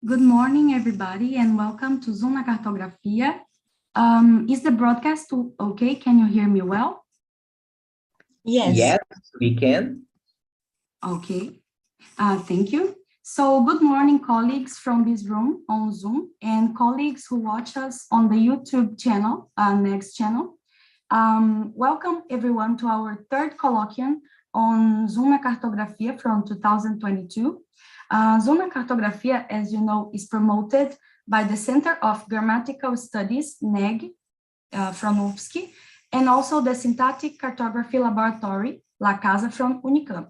Good morning, everybody, and welcome to Zoom na Cartografia. Is the broadcast okay? Can you hear me well? Yes, we can. Okay, thank you. So good morning, colleagues from this room on Zoom and colleagues who watch us on the YouTube channel, next channel. Welcome everyone to our third colloquium on Zoom na Cartografia from 2022. Zoom na Cartografia, as you know, is promoted by the Center of Grammatical Studies, NEG, from UFSC, and also the Syntactic Cartography Laboratory, La Casa from Unicamp.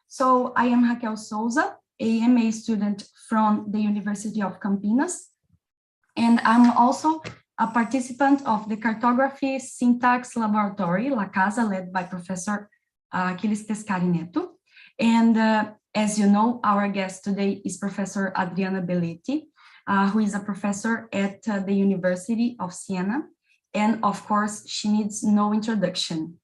So I am Raquel Souza, a MA student from the University of Campinas, and I'm also a participant of the Cartography Syntax Laboratory, La Casa, led by Professor Aquiles Tescari Neto. And as you know, our guest today is Professor Adriana Belletti, who is a professor at the University of Siena. And of course, she needs no introduction.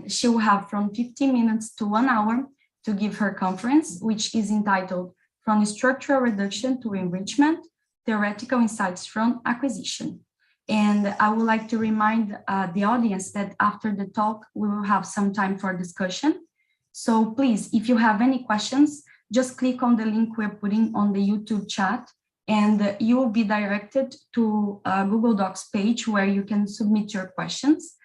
She will have from 15 minutes to 1 hour to give her conference, which is entitled From Structural Reduction to Enrichment, Theoretical Insights from Acquisition. And I would like to remind the audience that after the talk, we will have some time for discussion. So please, if you have any questions, just click on the link we're putting on the YouTube chat, and you will be directed to a Google Docs page where you can submit your questions.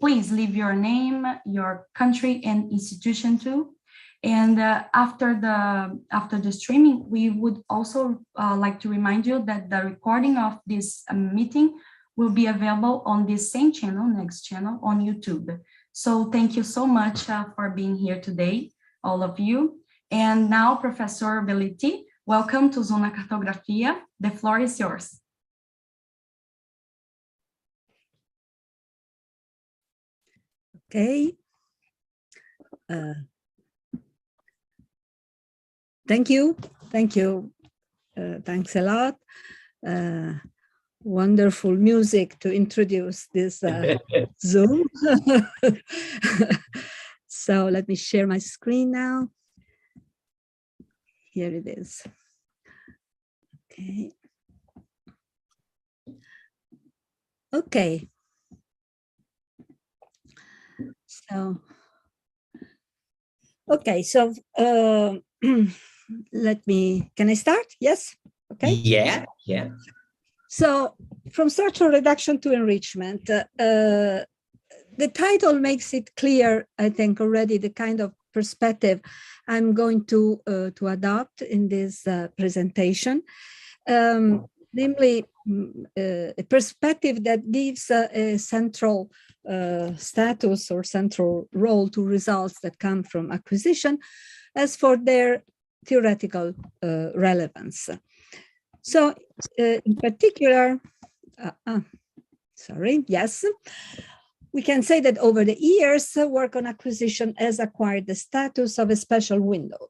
Please leave your name, your country and institution too. And after the streaming, we would also like to remind you that the recording of this meeting will be available on this same channel, next channel on YouTube. So thank you so much for being here today, all of you. And now, Professor Belletti, welcome to Zoom na Cartografia. The floor is yours. Okay. Thank you. Thank you. Thanks a lot. Wonderful music to introduce this Zoom. So let me share my screen now. Here it is. Okay. Okay. So, okay, so can I start? Yes? Okay. Yeah. So from structural reduction to enrichment, the title makes it clear, I think, already the kind of perspective I'm going to adopt in this presentation, namely a perspective that gives a central status or central role to results that come from acquisition as for their theoretical relevance. So in particular, we can say that over the years, work on acquisition has acquired the status of a special window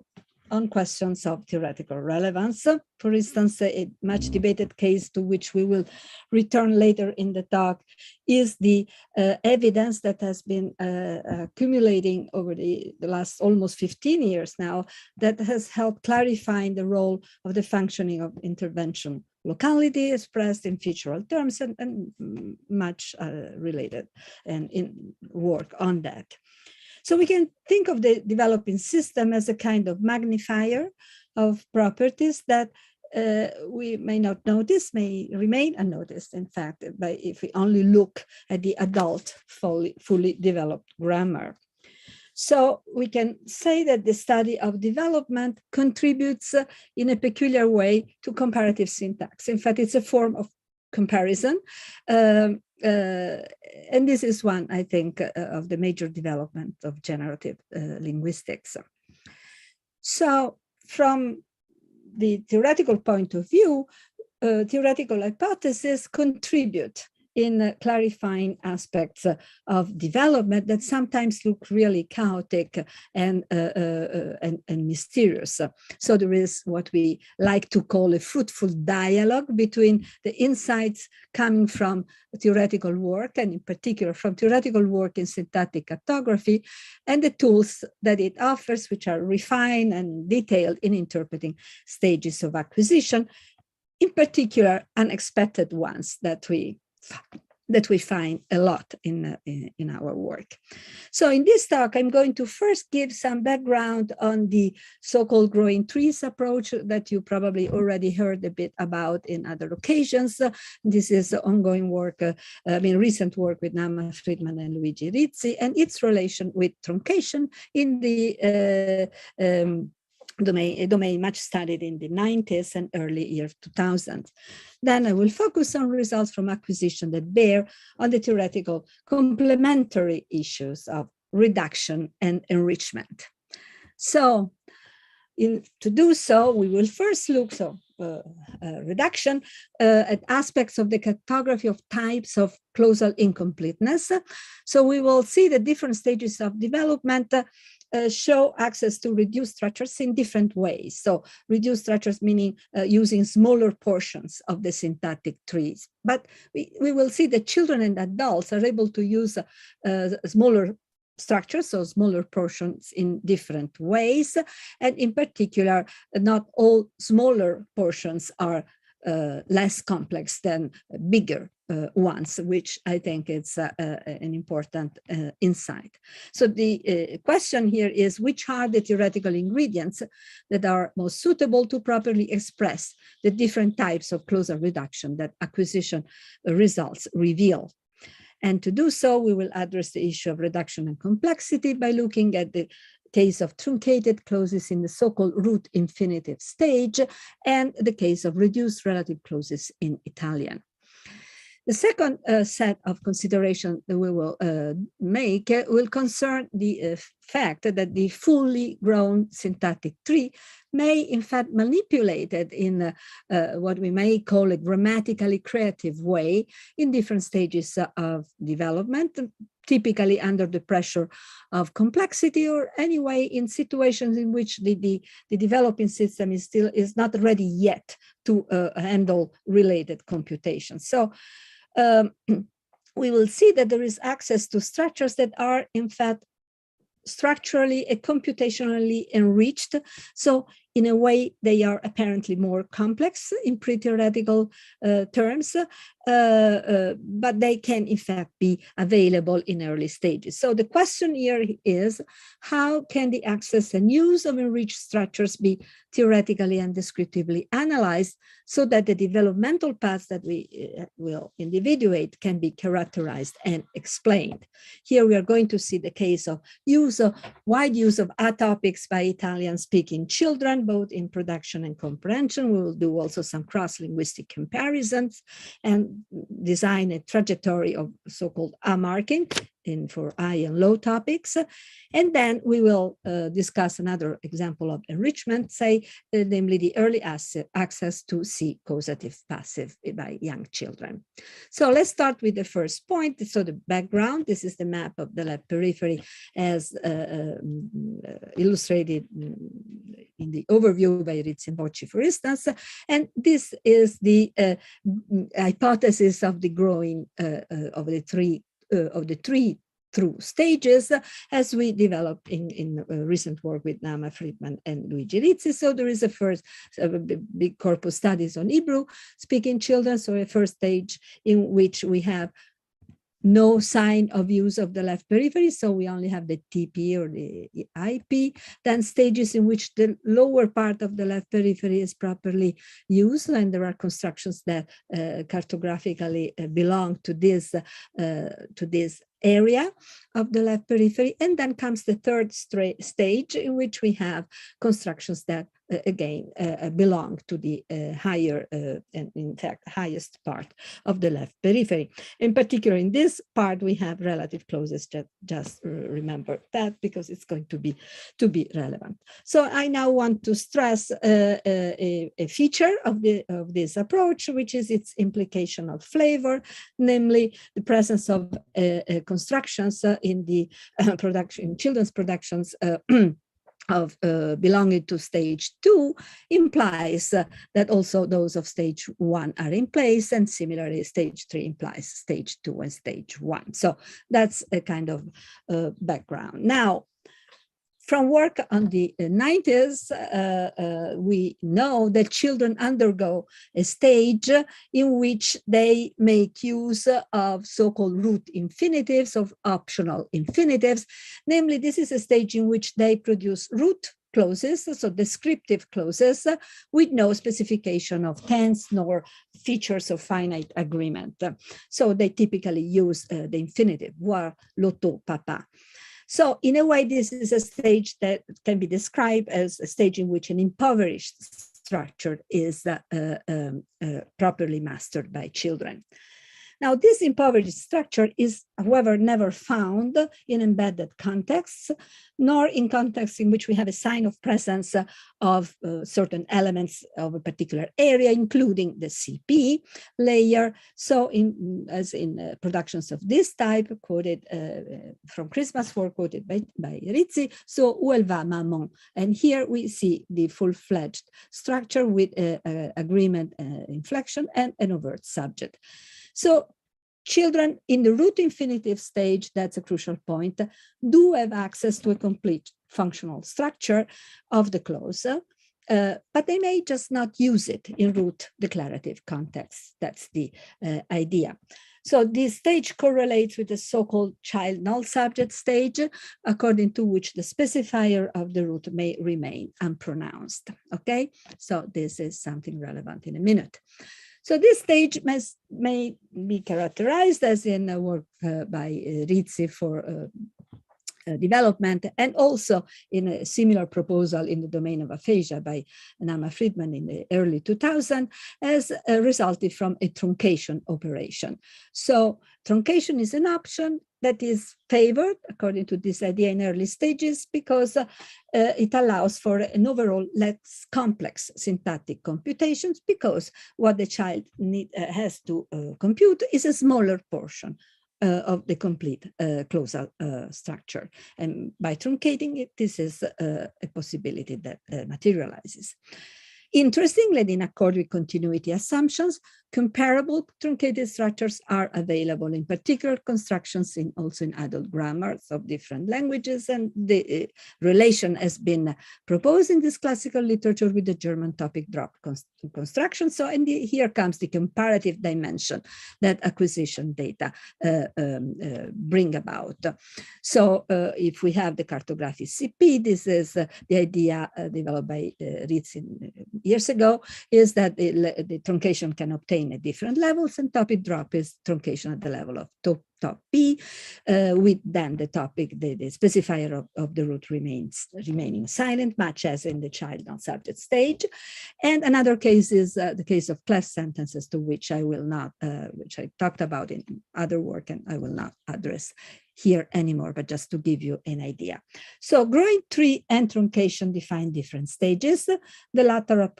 on questions of theoretical relevance. For instance, a much debated case to which we will return later in the talk is the evidence that has been accumulating over the last almost 15 years now that has helped clarifying the role of the functioning of intervention locality expressed in featural terms and much related and in work on that. So we can think of the developing system as a kind of magnifier of properties that we may not notice, may remain unnoticed, in fact, if we only look at the adult, fully developed grammar. So we can say that the study of development contributes in a peculiar way to comparative syntax. In fact, it's a form of comparison. And this is one, I think, of the major development of generative linguistics. So from the theoretical point of view, theoretical hypotheses contribute in clarifying aspects of development that sometimes look really chaotic and mysterious. So there is what we like to call a fruitful dialogue between the insights coming from theoretical work, and in particular from theoretical work in syntactic cartography, and the tools that it offers, which are refined and detailed in interpreting stages of acquisition, in particular unexpected ones that we find a lot in our work. So in this talk, I'm going to first give some background on the so-called growing trees approach that you probably already heard a bit about in other occasions. This is ongoing work, recent work with Nama Friedman and Luigi Rizzi, and its relation with truncation in the domain much studied in the 90s and early year 2000s. Then I will focus on results from acquisition that bear on the theoretical complementary issues of reduction and enrichment. So to do so, we will first look, reduction, at aspects of the cartography of types of clausal incompleteness. So we will see the different stages of development show access to reduced structures in different ways. So reduced structures meaning using smaller portions of the syntactic trees. But we will see that children and adults are able to use smaller structures, so smaller portions in different ways. And in particular, not all smaller portions are less complex than bigger ones, which I think is an important insight. So the question here is, which are the theoretical ingredients that are most suitable to properly express the different types of clausal reduction that acquisition results reveal? And to do so, we will address the issue of reduction and complexity by looking at the case of truncated clauses in the so-called root infinitive stage and the case of reduced relative clauses in Italian. The second set of considerations that we will make will concern the fact that the fully grown syntactic tree may in fact manipulated in what we may call a grammatically creative way in different stages of development, typically under the pressure of complexity, or anyway in situations in which the developing system is not ready yet to handle related computations. So we will see that there is access to structures that are in fact structurally and computationally enriched. So in a way, they are apparently more complex in pre-theoretical terms, but they can in fact be available in early stages. So the question here is, how can the access and use of enriched structures be theoretically and descriptively analyzed so that the developmental paths that we will individuate can be characterized and explained? Here we are going to see the case of wide use of atopics by Italian-speaking children, both in production and comprehension. We will do also some cross-linguistic comparisons and design a trajectory of so-called A-marking for high and low topics. And then we will discuss another example of enrichment, namely the early access to Si-causative passive by young children. So let's start with the first point. So the background, this is the map of the left periphery as illustrated in the overview by Rizzi and Bocci, for instance. And this is the hypothesis of the growing of the tree through stages, as we developed in recent work with Nama Friedman and Luigi Rizzi. So there is a first big corpus studies on Hebrew-speaking children, so a first stage in which we have no sign of use of the left periphery, so we only have the TP or the IP. Then stages in which the lower part of the left periphery is properly used, and there are constructions that cartographically belong to this area of the left periphery. And then comes the third stage in which we have constructions that again, belong to the higher, and in fact, highest part of the left periphery. In particular, in this part, we have relative clauses. Just remember that because it's going to be relevant. So I now want to stress a feature of this approach, which is its implication of flavor, namely the presence of constructions in the children's productions of belonging to stage 2 implies that also those of stage 1 are in place, and similarly stage 3 implies stage 2 and stage 1. So that's a kind of background. Now, from work on the 90s, we know that children undergo a stage in which they make use of so-called root infinitives, of optional infinitives. Namely, this is a stage in which they produce root clauses, so descriptive clauses, with no specification of tense nor features of finite agreement. So they typically use the infinitive, voir, l'auto, papa. So in a way, this is a stage that can be described as a stage in which an impoverished structure is properly mastered by children. Now, this impoverished structure is, however, never found in embedded contexts, nor in contexts in which we have a sign of presence of certain elements of a particular area, including the CP layer. So as in productions of this type, quoted from Christmas work, quoted by Rizzi, so où elle va, maman? And here we see the full-fledged structure with agreement, inflection, and an overt subject. So children in the root infinitive stage, that's a crucial point, do have access to a complete functional structure of the clause, but they may just not use it in root declarative contexts. That's the idea. So this stage correlates with the so-called child null subject stage, according to which the specifier of the root may remain unpronounced. Okay, so this is something relevant in a minute. So this stage may be characterized as in a work by Rizzi for development, and also in a similar proposal in the domain of aphasia by Nama Friedman in the early 2000s, as resulted from a truncation operation. So truncation is an option that is favored, according to this idea, in early stages, because it allows for an overall less complex syntactic computations, because what the child has to compute is a smaller portion of the complete clausal structure. And by truncating it, this is a possibility that materializes. Interestingly, in accord with continuity assumptions, comparable truncated structures are available, in particular constructions also in adult grammars of different languages, and the relation has been proposed in this classical literature with the German topic drop construction. So here comes the comparative dimension that acquisition data bring about. So if we have the cartography CP, this is the idea developed by Rizzi years ago, is that the truncation can obtain at different levels, and topic drop is truncation at the level of top P, with then the topic, the specifier of the root remaining silent, much as in the child non-subject stage. And another case is the case of cleft sentences, to which I will not, which I talked about in other work, and I will not address here anymore, but just to give you an idea. So growing tree and truncation define different stages. The latter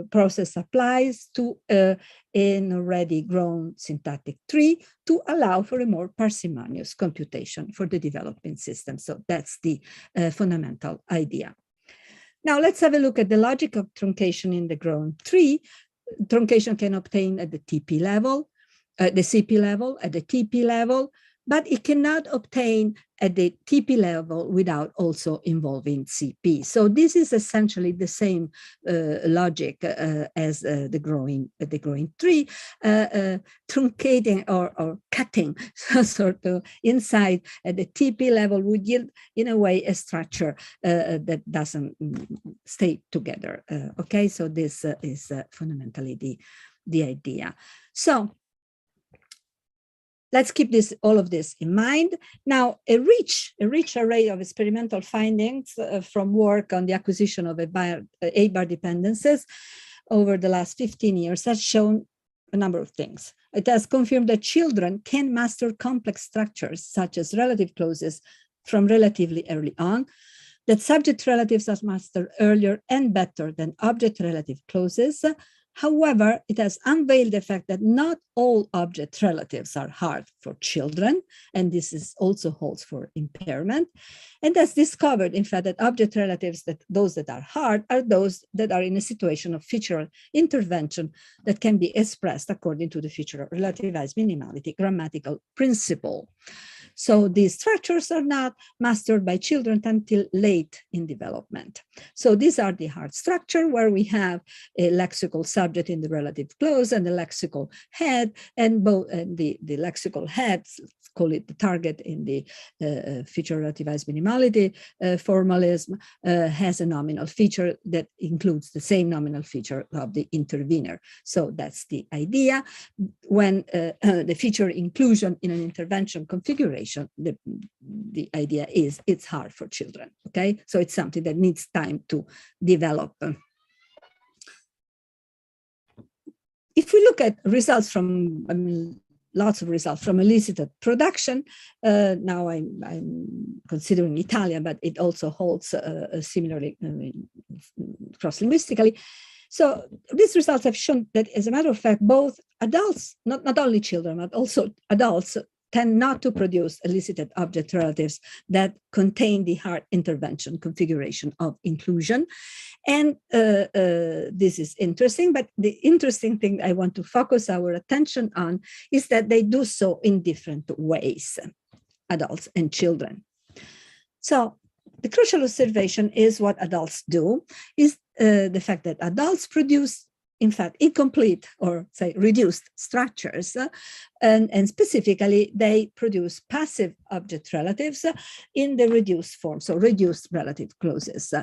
process applies to an already grown syntactic tree to allow for a more parsimonious computation for the developing system. So that's the fundamental idea. Now let's have a look at the logic of truncation in the grown tree. Truncation can obtain at the TP level, the CP level, at the TP level, but it cannot obtain at the TP level without also involving CP. So this is essentially the same logic as the growing tree, truncating or cutting sort of inside at the TP level would yield, in a way, a structure that doesn't stay together. Okay, so this is fundamentally the idea. So let's keep all of this in mind. Now, a rich array of experimental findings from work on the acquisition of A-bar dependencies over the last 15 years has shown a number of things. It has confirmed that children can master complex structures, such as relative clauses, from relatively early on, that subject relatives are mastered earlier and better than object relative clauses. However, it has unveiled the fact that not all object relatives are hard for children, and this also holds for impairment, and has discovered, in fact, that object relatives, those that are hard, are those that are in a situation of featural intervention that can be expressed according to the feature relativized minimality grammatical principle. So these structures are not mastered by children until late in development. So these are the hard structure where we have a lexical subject in the relative clause and the lexical head, and both the lexical heads, call it the target in the feature relativized minimality formalism, has a nominal feature that includes the same nominal feature of the intervener. So that's the idea. When the feature inclusion in an intervention configuration, the idea is it's hard for children, okay? So it's something that needs time to develop. If we look at results from, lots of results from elicited production, now I'm considering Italian, but it also holds similarly cross-linguistically. So these results have shown that, as a matter of fact, both adults, not only children, but also adults, tend not to produce elicited object relatives that contain the hard intervention configuration of inclusion. And this is interesting, but the interesting thing I want to focus our attention on is that they do so in different ways, adults and children. So the crucial observation is what adults do is the fact that adults produce, in fact, incomplete or say reduced structures, and specifically they produce passive object relatives in the reduced form, so reduced relative clauses.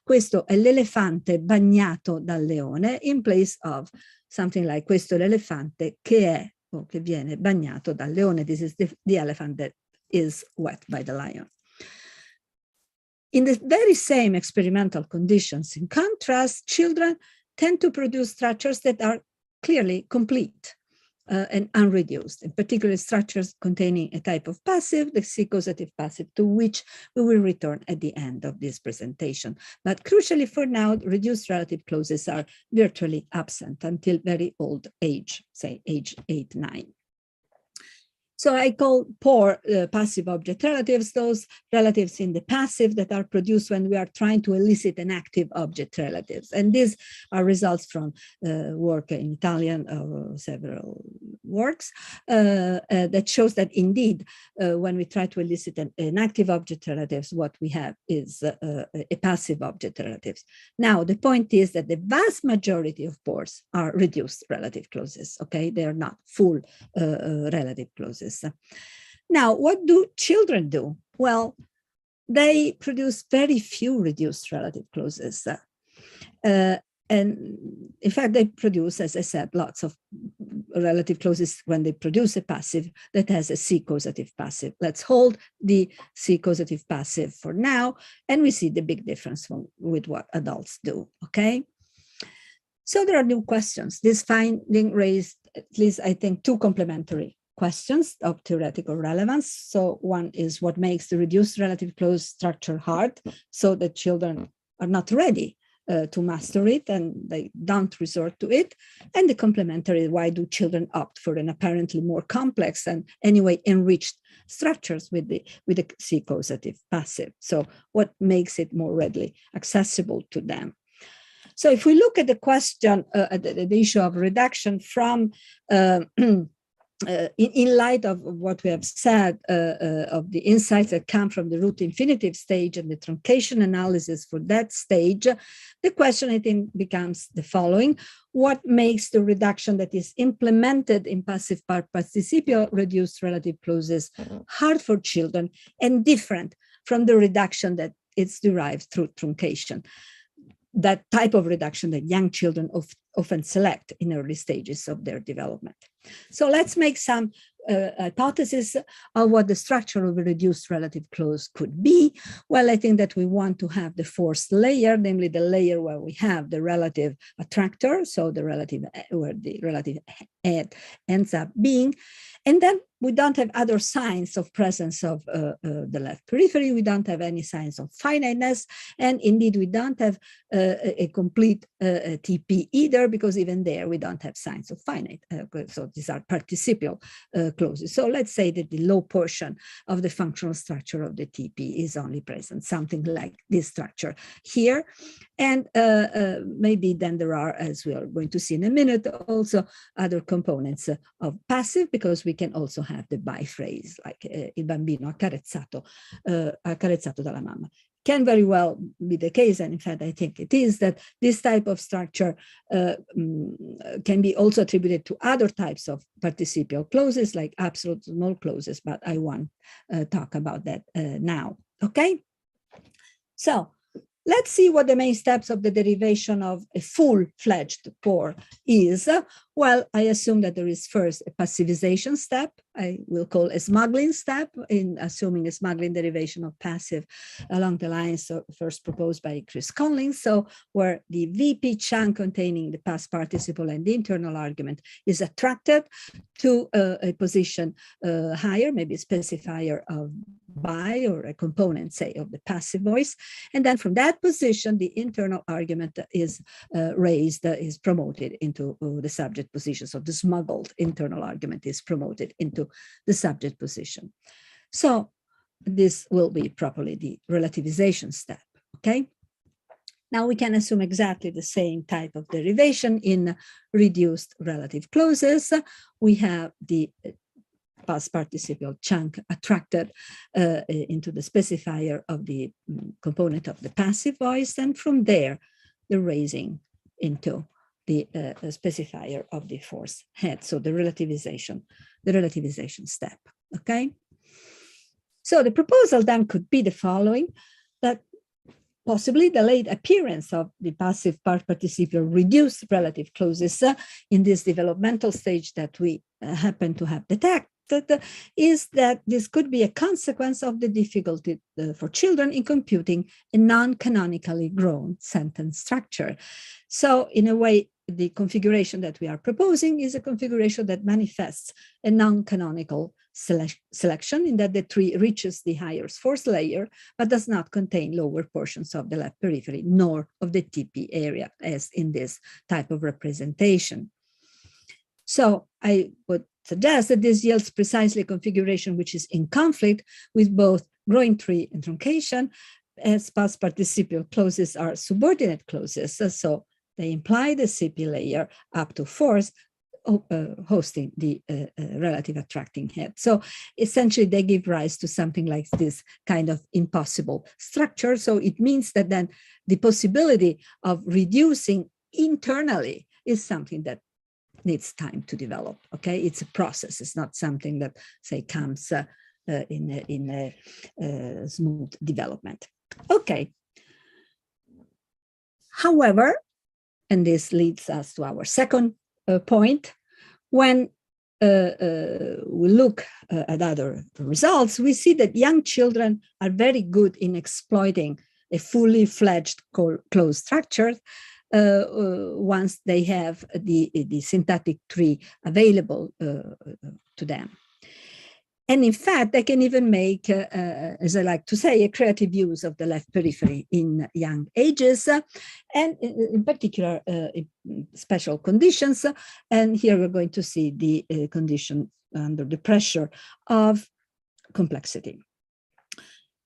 Questo è l'elefante bagnato dal leone, in place of something like questo è l'elefante che è o che viene bagnato dal leone. This is the elephant that is wet by the lion. In the very same experimental conditions, in contrast, children tend to produce structures that are clearly complete and unreduced, in particular structures containing a type of passive, the Si-causative passive, to which we will return at the end of this presentation. But crucially for now, reduced relative clauses are virtually absent until very old age, say age 8, 9. So I call poor passive object relatives those relatives in the passive that are produced when we are trying to elicit an active object relatives. And these are results from work in Italian, several works that shows that indeed, when we try to elicit an active object relatives, what we have is a passive object relatives. Now, the point is that the vast majority of pores are reduced relative clauses, okay? They are not full relative clauses. Now, what do children do? Well, they produce very few reduced relative clauses. And in fact, they produce, as I said, lots of relative clauses when they produce a passive that has a Si-causative passive. Let's hold the Si-causative passive for now, and we see the big difference with what adults do, okay? So there are new questions. This finding raised at least, I think, two complementary questions of theoretical relevance. So one is what makes the reduced relative clause structure hard, so that children are not ready to master it and they don't resort to it. And the complementary, why do children opt for an apparently more complex and anyway enriched structures with the Si-causative passive? So what makes it more readily accessible to them? So if we look at the question, the issue of reduction from in light of what we have said, of the insights that come from the root infinitive stage and the truncation analysis for that stage, the question, I think, becomes the following. What makes the reduction that is implemented in passive participial reduced relative clauses hard for children and different from the reduction that is derived through truncation? That type of reduction that young children often select in early stages of their development. So let's make some hypothesis of what the structure of a reduced relative clause could be. Well, I think that we want to have the forced layer, namely the layer where we have the relative attractor, so the relative where the relative head ends up being. And then we don't have other signs of presence of the left periphery. We don't have any signs of finiteness. And indeed, we don't have a complete TP either, because even there we don't have signs of finite. So these are participial clauses. So let's say that the low portion of the functional structure of the TP is only present, something like this structure here. And maybe then there are, as we are going to see in a minute, also other components of passive, because we can also have the by phrase, like il bambino accarezzato dalla mamma. Can very well be the case, and in fact, I think it is, that this type of structure can be also attributed to other types of participial clauses, like absolute small clauses, but I won't talk about that now, okay? So let's see what the main steps of the derivation of a full-fledged pore is. Well, I assume that there is first a passivization step. I will call a smuggling step, in assuming a smuggling derivation of passive along the lines first proposed by Chris Conlin. So where the VP chunk containing the past participle and the internal argument is attracted to a position higher, maybe a specifier of by, or a component, say, of the passive voice. And then from that position, the internal argument is raised, is promoted into the subject position. So the smuggled internal argument is promoted into the subject position. So this will be properly the relativization step, okay? Now we can assume exactly the same type of derivation in reduced relative clauses. We have the past participial chunk attracted into the specifier of the component of the passive voice, and from there, the raising into the specifier of the force head, so the relativization step, okay? So the proposal then could be the following, that possibly the late appearance of the passive part participial reduced relative clauses in this developmental stage that we happen to have detected is that this could be a consequence of the difficulty for children in computing a non-canonically grown sentence structure. So in a way, the configuration that we are proposing is a configuration that manifests a non-canonical selection, in that the tree reaches the higher force layer, but does not contain lower portions of the left periphery, nor of the TP area, as in this type of representation. So I would suggest that this yields precisely a configuration which is in conflict with both growing tree and truncation, as past participial clauses are subordinate clauses. So they imply the CP layer up to force hosting the relative attracting head. So essentially they give rise to something like this kind of impossible structure. So it means that then the possibility of reducing internally is something that needs time to develop, okay? It's a process. It's not something that, say, comes in a smooth development. Okay. However, and this leads us to our second point, when we look at other results, we see that young children are very good in exploiting a fully fledged closed structure once they have the syntactic tree available to them. And in fact, they can even make, as I like to say, a creative use of the left periphery in young ages, and in particular, in special conditions. And here we're going to see the condition under the pressure of complexity.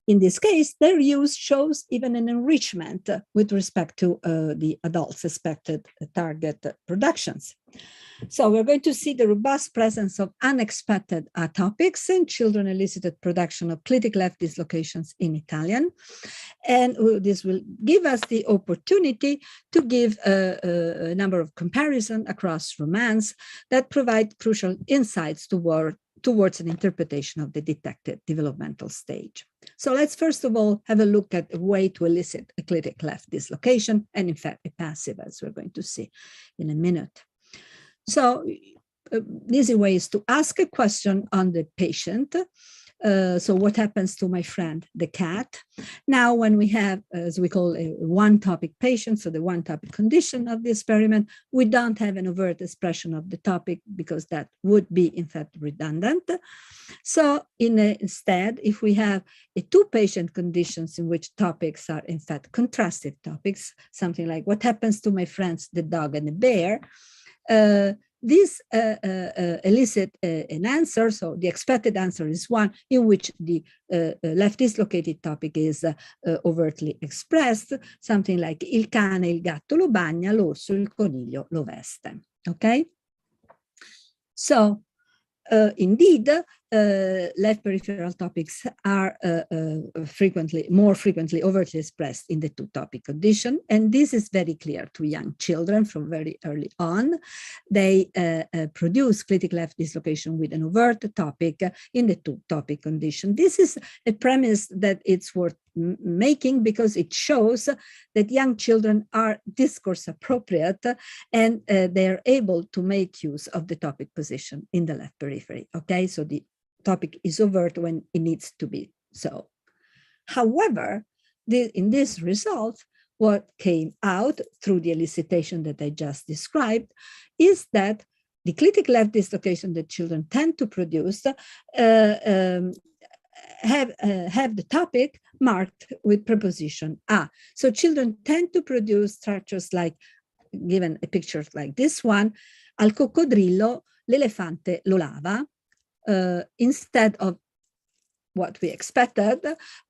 In this case, their use shows even an enrichment with respect to the adult suspected target productions. So we're going to see the robust presence of unexpected topics in children elicited production of clitic left dislocations in Italian. And this will give us the opportunity to give a number of comparisons across romance that provide crucial insights towards an interpretation of the detected developmental stage. So let's first of all have a look at a way to elicit a clitic left dislocation, and in fact a passive, as we're going to see in a minute. So easy way is to ask a question on the patient. So what happens to my friend, the cat? Now, when we have, as we call a one-topic patient, so the one-topic condition of the experiment, we don't have an overt expression of the topic because that would be, in fact, redundant. So instead, if we have two patient conditions in which topics are, in fact, contrastive topics, something like what happens to my friends, the dog and the bear, this elicit an answer. So the expected answer is one in which the left dislocated topic is overtly expressed, something like il cane il gatto lo bagna, l'orso il coniglio lo veste. Okay? So indeed, left peripheral topics are more frequently overtly expressed in the two-topic condition, and this is very clear to young children from very early on. They produce clitic left dislocation with an overt topic in the two-topic condition. This is a premise that it's worth making because it shows that young children are discourse appropriate and they're able to make use of the topic position in the left periphery. Okay, so the topic is overt when it needs to be so. However, in this result, what came out through the elicitation that I just described is that the clitic left dislocation that children tend to produce have the topic marked with preposition a. So children tend to produce structures like, given a picture like this one, al coccodrillo l'elefante lo lava, instead of what we expected,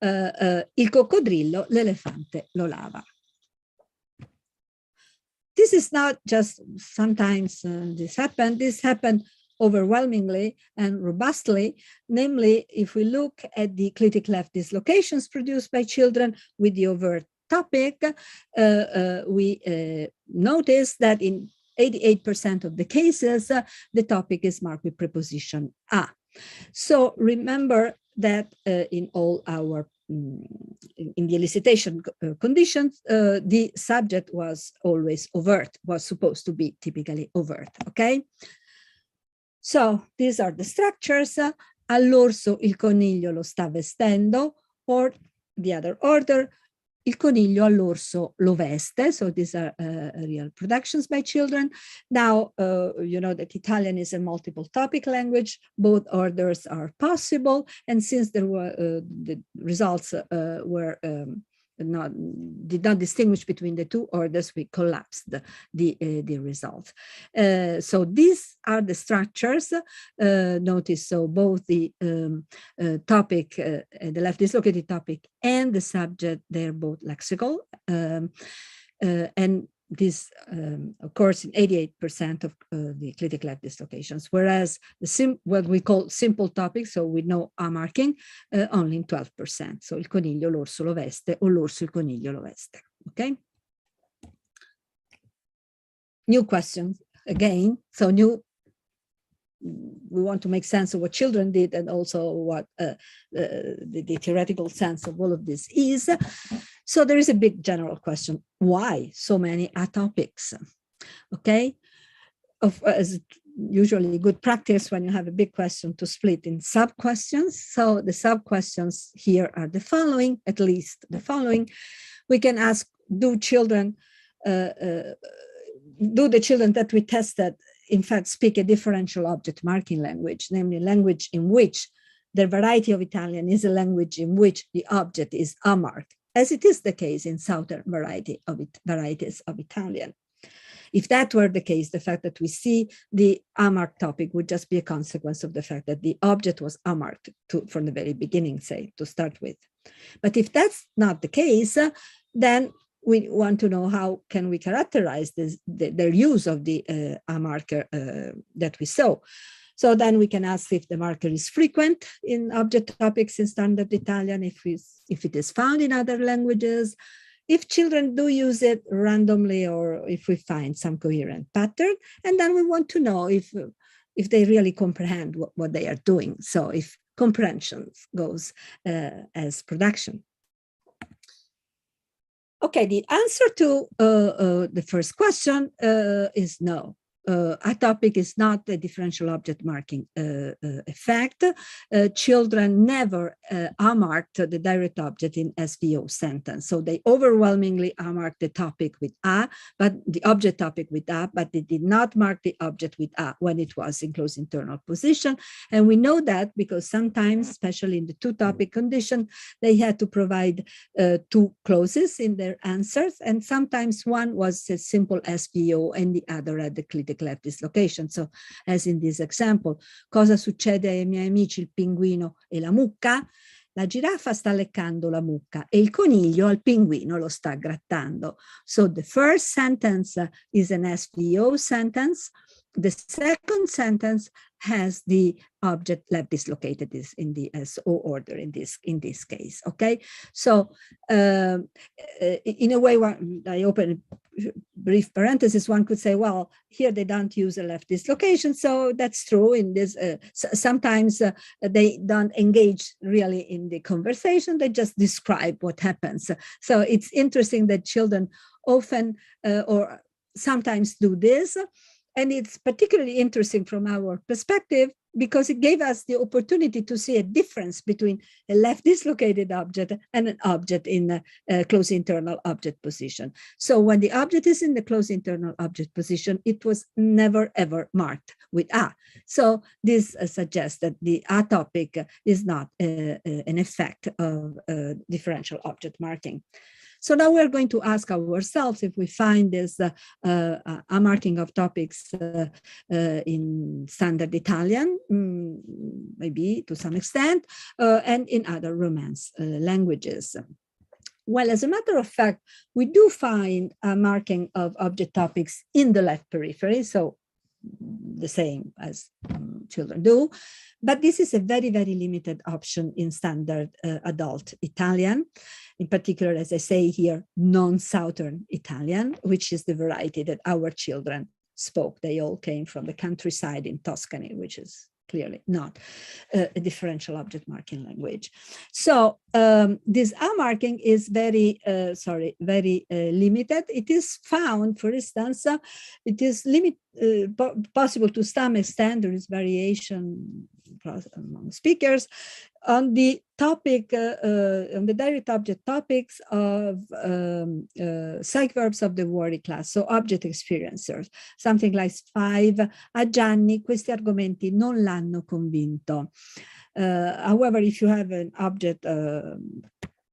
il coccodrillo l'elefante lo lava. This is not just sometimes this happened overwhelmingly and robustly, namely, if we look at the clitic left dislocations produced by children with the overt topic, we notice that in 88% of the cases, the topic is marked with preposition a. So remember that in all our in the elicitation conditions, the subject was always overt, was supposed to be typically overt, okay? So these are the structures. All'orso il coniglio lo sta vestendo, or the other order, il coniglio all'orso lo veste. So these are real productions by children. Now, you know that Italian is a multiple topic language. Both orders are possible. And since there were the results were did not distinguish between the two orders, we collapsed the results. So these are the structures. Notice, so both the topic, the left dislocated topic and the subject, they're both lexical. And this occurs in 88% of the clitic left dislocations, whereas what we call simple topics, so with no A marking, only in 12%. So il coniglio l'orso lo veste, o l'orso il coniglio lo veste. Okay. New questions again. So we want to make sense of what children did and also what the theoretical sense of all of this is. So there is a big general question: why so many atopics? Okay, as usually good practice when you have a big question to split in sub-questions. So the sub-questions here are the following, at least the following. We can ask, do the children that we tested in fact speak a differential object marking language, namely language in which the variety of Italian is a language in which the object is A-marked, as it is the case in southern varieties of Italian. If that were the case, the fact that we see the A-marked topic would just be a consequence of the fact that the object was A-marked from the very beginning, say, to start with. But if that's not the case, then we want to know how can we characterize their use of the A marker that we saw. So then we can ask if the marker is frequent in object topics in standard Italian, if it is found in other languages, if children do use it randomly, or if we find some coherent pattern. And then we want to know if they really comprehend what they are doing. So if comprehension goes as production. Okay, the answer to the first question is no. atopic is not a differential object marking effect. Children never marked the direct object in SVO sentence. So they overwhelmingly marked the topic with A, but the object topic with A, but they did not mark the object with A when it was in close internal position. And we know that because sometimes, especially in the two topic condition, they had to provide two clauses in their answers. And sometimes one was a simple SVO and the other had the clitic left dislocation. So as in this example, cosa succede ai miei amici il pinguino e la mucca? La giraffa sta leccando la mucca e il coniglio al pinguino lo sta grattando. So the first sentence is an SVO sentence. The second sentence has the object left dislocated is in the SO order in this case. Okay, so in a way, I open a brief parenthesis. One could say, well, here they don't use a left dislocation, so that's true. In this, sometimes they don't engage really in the conversation; they just describe what happens. So it's interesting that children often or sometimes do this. And it's particularly interesting from our perspective because it gave us the opportunity to see a difference between a left dislocated object and an object in a close internal object position. So when the object is in the close internal object position, it was never ever marked with A. So this suggests that the atopic is not an effect of differential object marking. So now we're going to ask ourselves if we find this a marking of topics in standard Italian, maybe to some extent, and in other Romance languages. Well, as a matter of fact, we do find a marking of object topics in the left periphery, so the same as children do, but this is a very, very limited option in standard adult Italian. In particular, as I say here, non-Southern Italian, which is the variety that our children spoke. They all came from the countryside in Tuscany, which is clearly not a differential object marking language. So this A marking is very limited. It is found, for instance, it is possible to some extent. There is variation among speakers on the topic, on the direct object topics of psych verbs of the worry class, so object experiencers, something like 5, a Gianni questi argomenti non l'hanno convinto. However, if you have an object of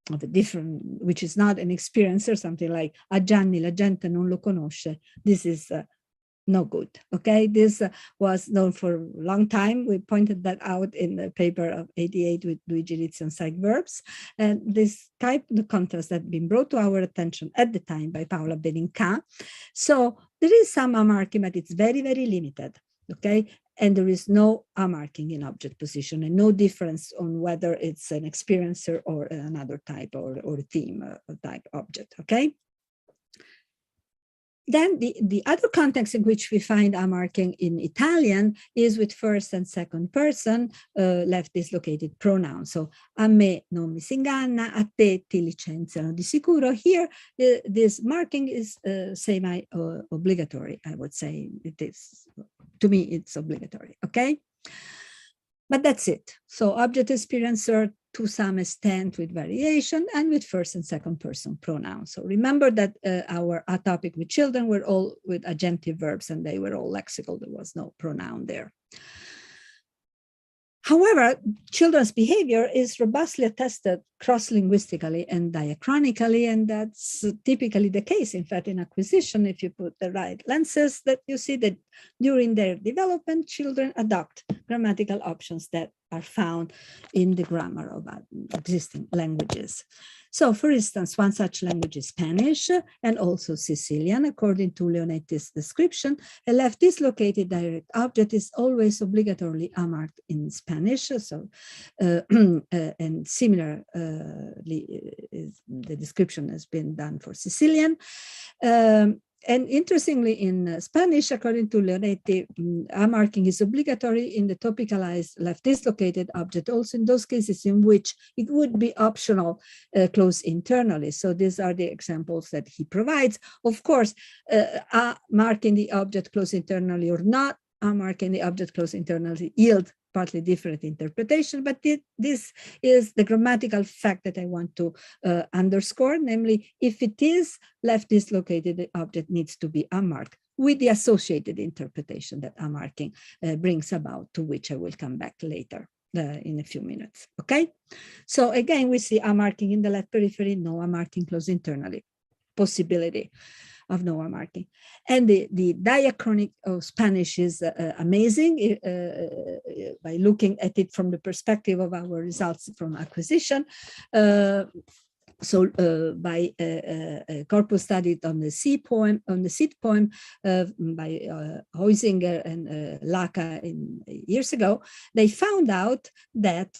a different, which is not an experiencer, something like a Gianni la gente non lo conosce, this is no good. Okay, this was known for a long time. We pointed that out in the paper of 88 with Luigi Rizzi on psych verbs. And this type of contrast had been brought to our attention at the time by Paola Beninca. So there is some A marking, but it's very, very limited. Okay, and there is no A marking in object position and no difference on whether it's an experiencer or another type or theme type object. Okay. Then the other context in which we find A marking in Italian is with first and second person left dislocated pronouns. So a me non mi si inganna, a te ti licenziano di sicuro. Here, this marking is semi-obligatory, I would say. It is, to me, it's obligatory, okay? But that's it. So object experiencer to some extent with variation and with first and second person pronouns. So remember that our topic with children were all with agentive verbs and they were all lexical. There was no pronoun there. However, children's behavior is robustly attested cross-linguistically and diachronically, and that's typically the case, in fact, in acquisition. If you put the right lenses, that you see that during their development, children adopt grammatical options that are found in the grammar of existing languages. So, for instance, one such language is Spanish and also Sicilian. According to Leonetti's description, a left dislocated direct object is always obligatorily A-marked in Spanish. So, and similarly, the description has been done for Sicilian. And interestingly, in Spanish, according to Leonetti, A marking is obligatory in the topicalized left dislocated object, also in those cases in which it would be optional close internally. So these are the examples that he provides. Of course, A marking the object close internally or not, A marking the object close internally yield partly different interpretation, but this is the grammatical fact that I want to underscore, namely, if it is left dislocated, the object needs to be unmarked with the associated interpretation that unmarking brings about, to which I will come back later in a few minutes, okay? So again, we see unmarking in the left periphery, no unmarking close internally, possibility of no unmarking. And the diachronic of Spanish is amazing by looking at it from the perspective of our results from acquisition. By a corpus studied on the C poem, on the seed poem by Heusinger and Laca years ago, they found out that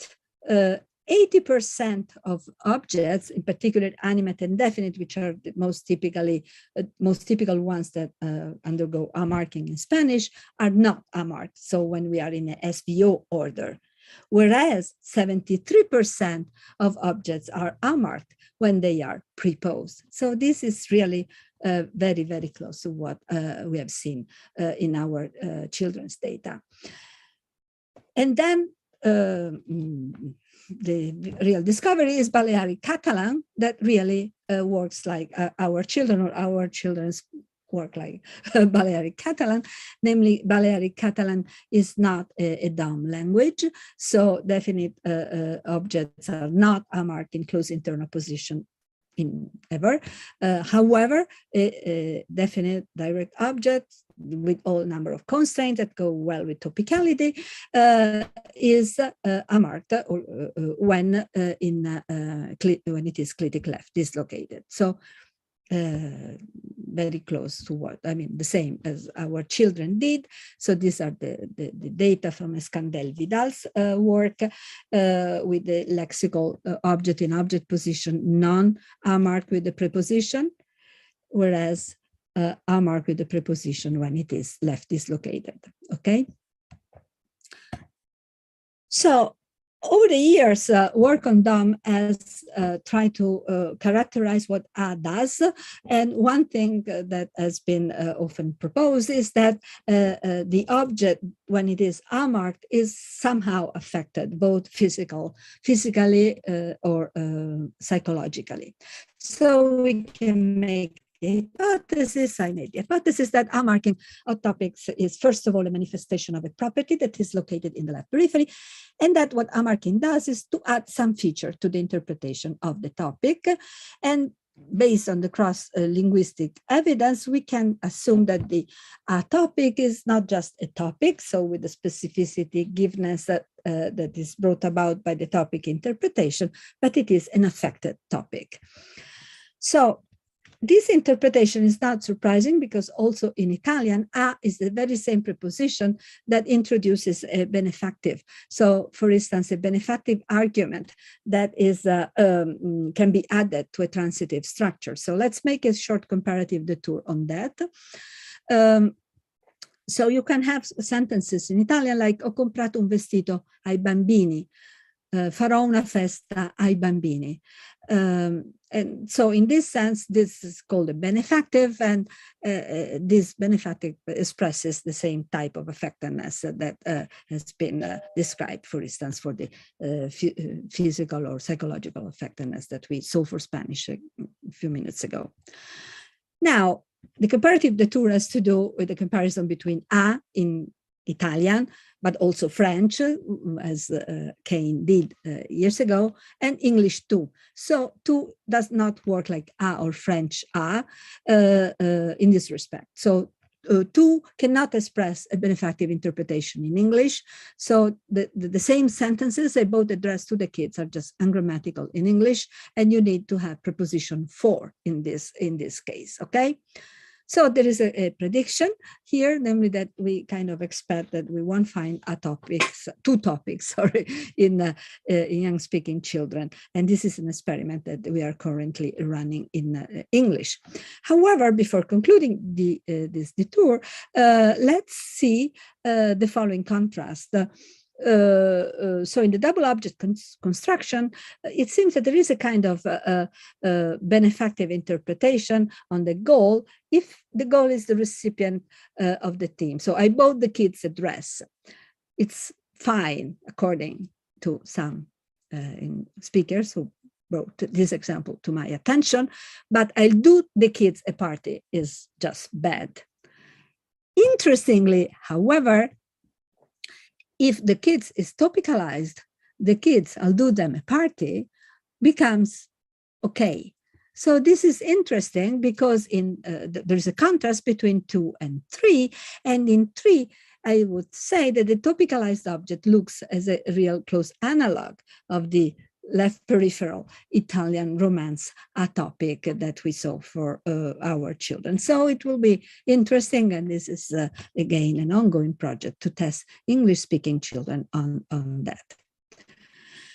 80% of objects, in particular animate and definite, which are the most typical ones that undergo unmarking in Spanish, are not unmarked. So when we are in an SVO order, whereas 73% of objects are unmarked when they are preposed. So this is really very, very close to what we have seen in our children's data. And then the real discovery is Balearic Catalan that really works like our children, or our children's work like Balearic Catalan. Namely, Balearic Catalan is not a dumb language, so definite objects are not unmarked in close internal position ever. However, a definite direct object with all number of constraints that go well with topicality is unmarked when it is clitic left dislocated. So very close to what, I mean, the same as our children did. So these are the data from Escandel-Vidal's work with the lexical object in object position, non-unmarked with the preposition, whereas unmarked with the preposition when it is left dislocated, okay? So over the years, work on DOM has tried to characterize what A does. And one thing that has been often proposed is that the object, when it is unmarked, is somehow affected, both physically or psychologically. So we can make the hypothesis, I made the hypothesis that unmarking of topics is first of all a manifestation of a property that is located in the left periphery, and that what unmarking does is to add some feature to the interpretation of the topic. And based on the cross-linguistic evidence, we can assume that the topic is not just a topic, so with the specificity giveness that is brought about by the topic interpretation, but it is an affected topic. So this interpretation is not surprising because also in Italian, a is the very same preposition that introduces a benefactive. So for instance, a benefactive argument that is can be added to a transitive structure. So let's make a short comparative detour on that. So you can have sentences in Italian like ho comprato un vestito ai bambini, farò una festa ai bambini. And so in this sense, this is called a benefactive, and this benefactive expresses the same type of effectiveness that has been described, for instance, for the physical or psychological effectiveness that we saw for Spanish a few minutes ago. Now, the comparative detour has to do with the comparison between a in Italian, but also French, as Kane did years ago, and English too. So tu does not work like a or French a in this respect. So tu cannot express a benefactive interpretation in English. So the same sentences they both address to the kids are just ungrammatical in English, and you need to have preposition for in this case, okay? So there is a prediction here, namely that we kind of expect that we won't find two topics, sorry, in young speaking children. And this is an experiment that we are currently running in English. However, before concluding this detour, let's see the following contrast. So in the double object construction, it seems that there is a kind of benefactive interpretation on the goal if the goal is the recipient of the theme. So I bought the kids a dress. It's fine, according to some speakers who brought this example to my attention, but I'll do the kids a party is just bad. Interestingly, however, if the kids is topicalized, the kids, I'll do them a party, becomes okay. So this is interesting because there's a contrast between 2 and 3. And in 3, I would say that the topicalized object looks as a real close analog of the left peripheral Italian Romance atopic that we saw for our children. So it will be interesting, and this is again an ongoing project to test English-speaking children on that.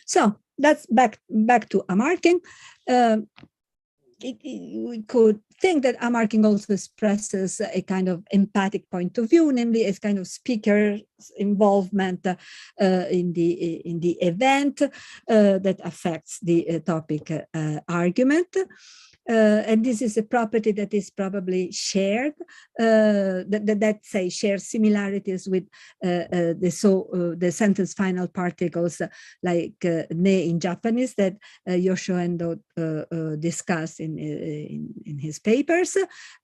So that's back to a marking. We could think that a marking also expresses a kind of empathic point of view, namely a kind of speaker's involvement in the event that affects the topic argument. And this is a property that is probably shared, that say shares similarities with the sentence final particles like ne in Japanese that Yoshio Endo discussed in his papers,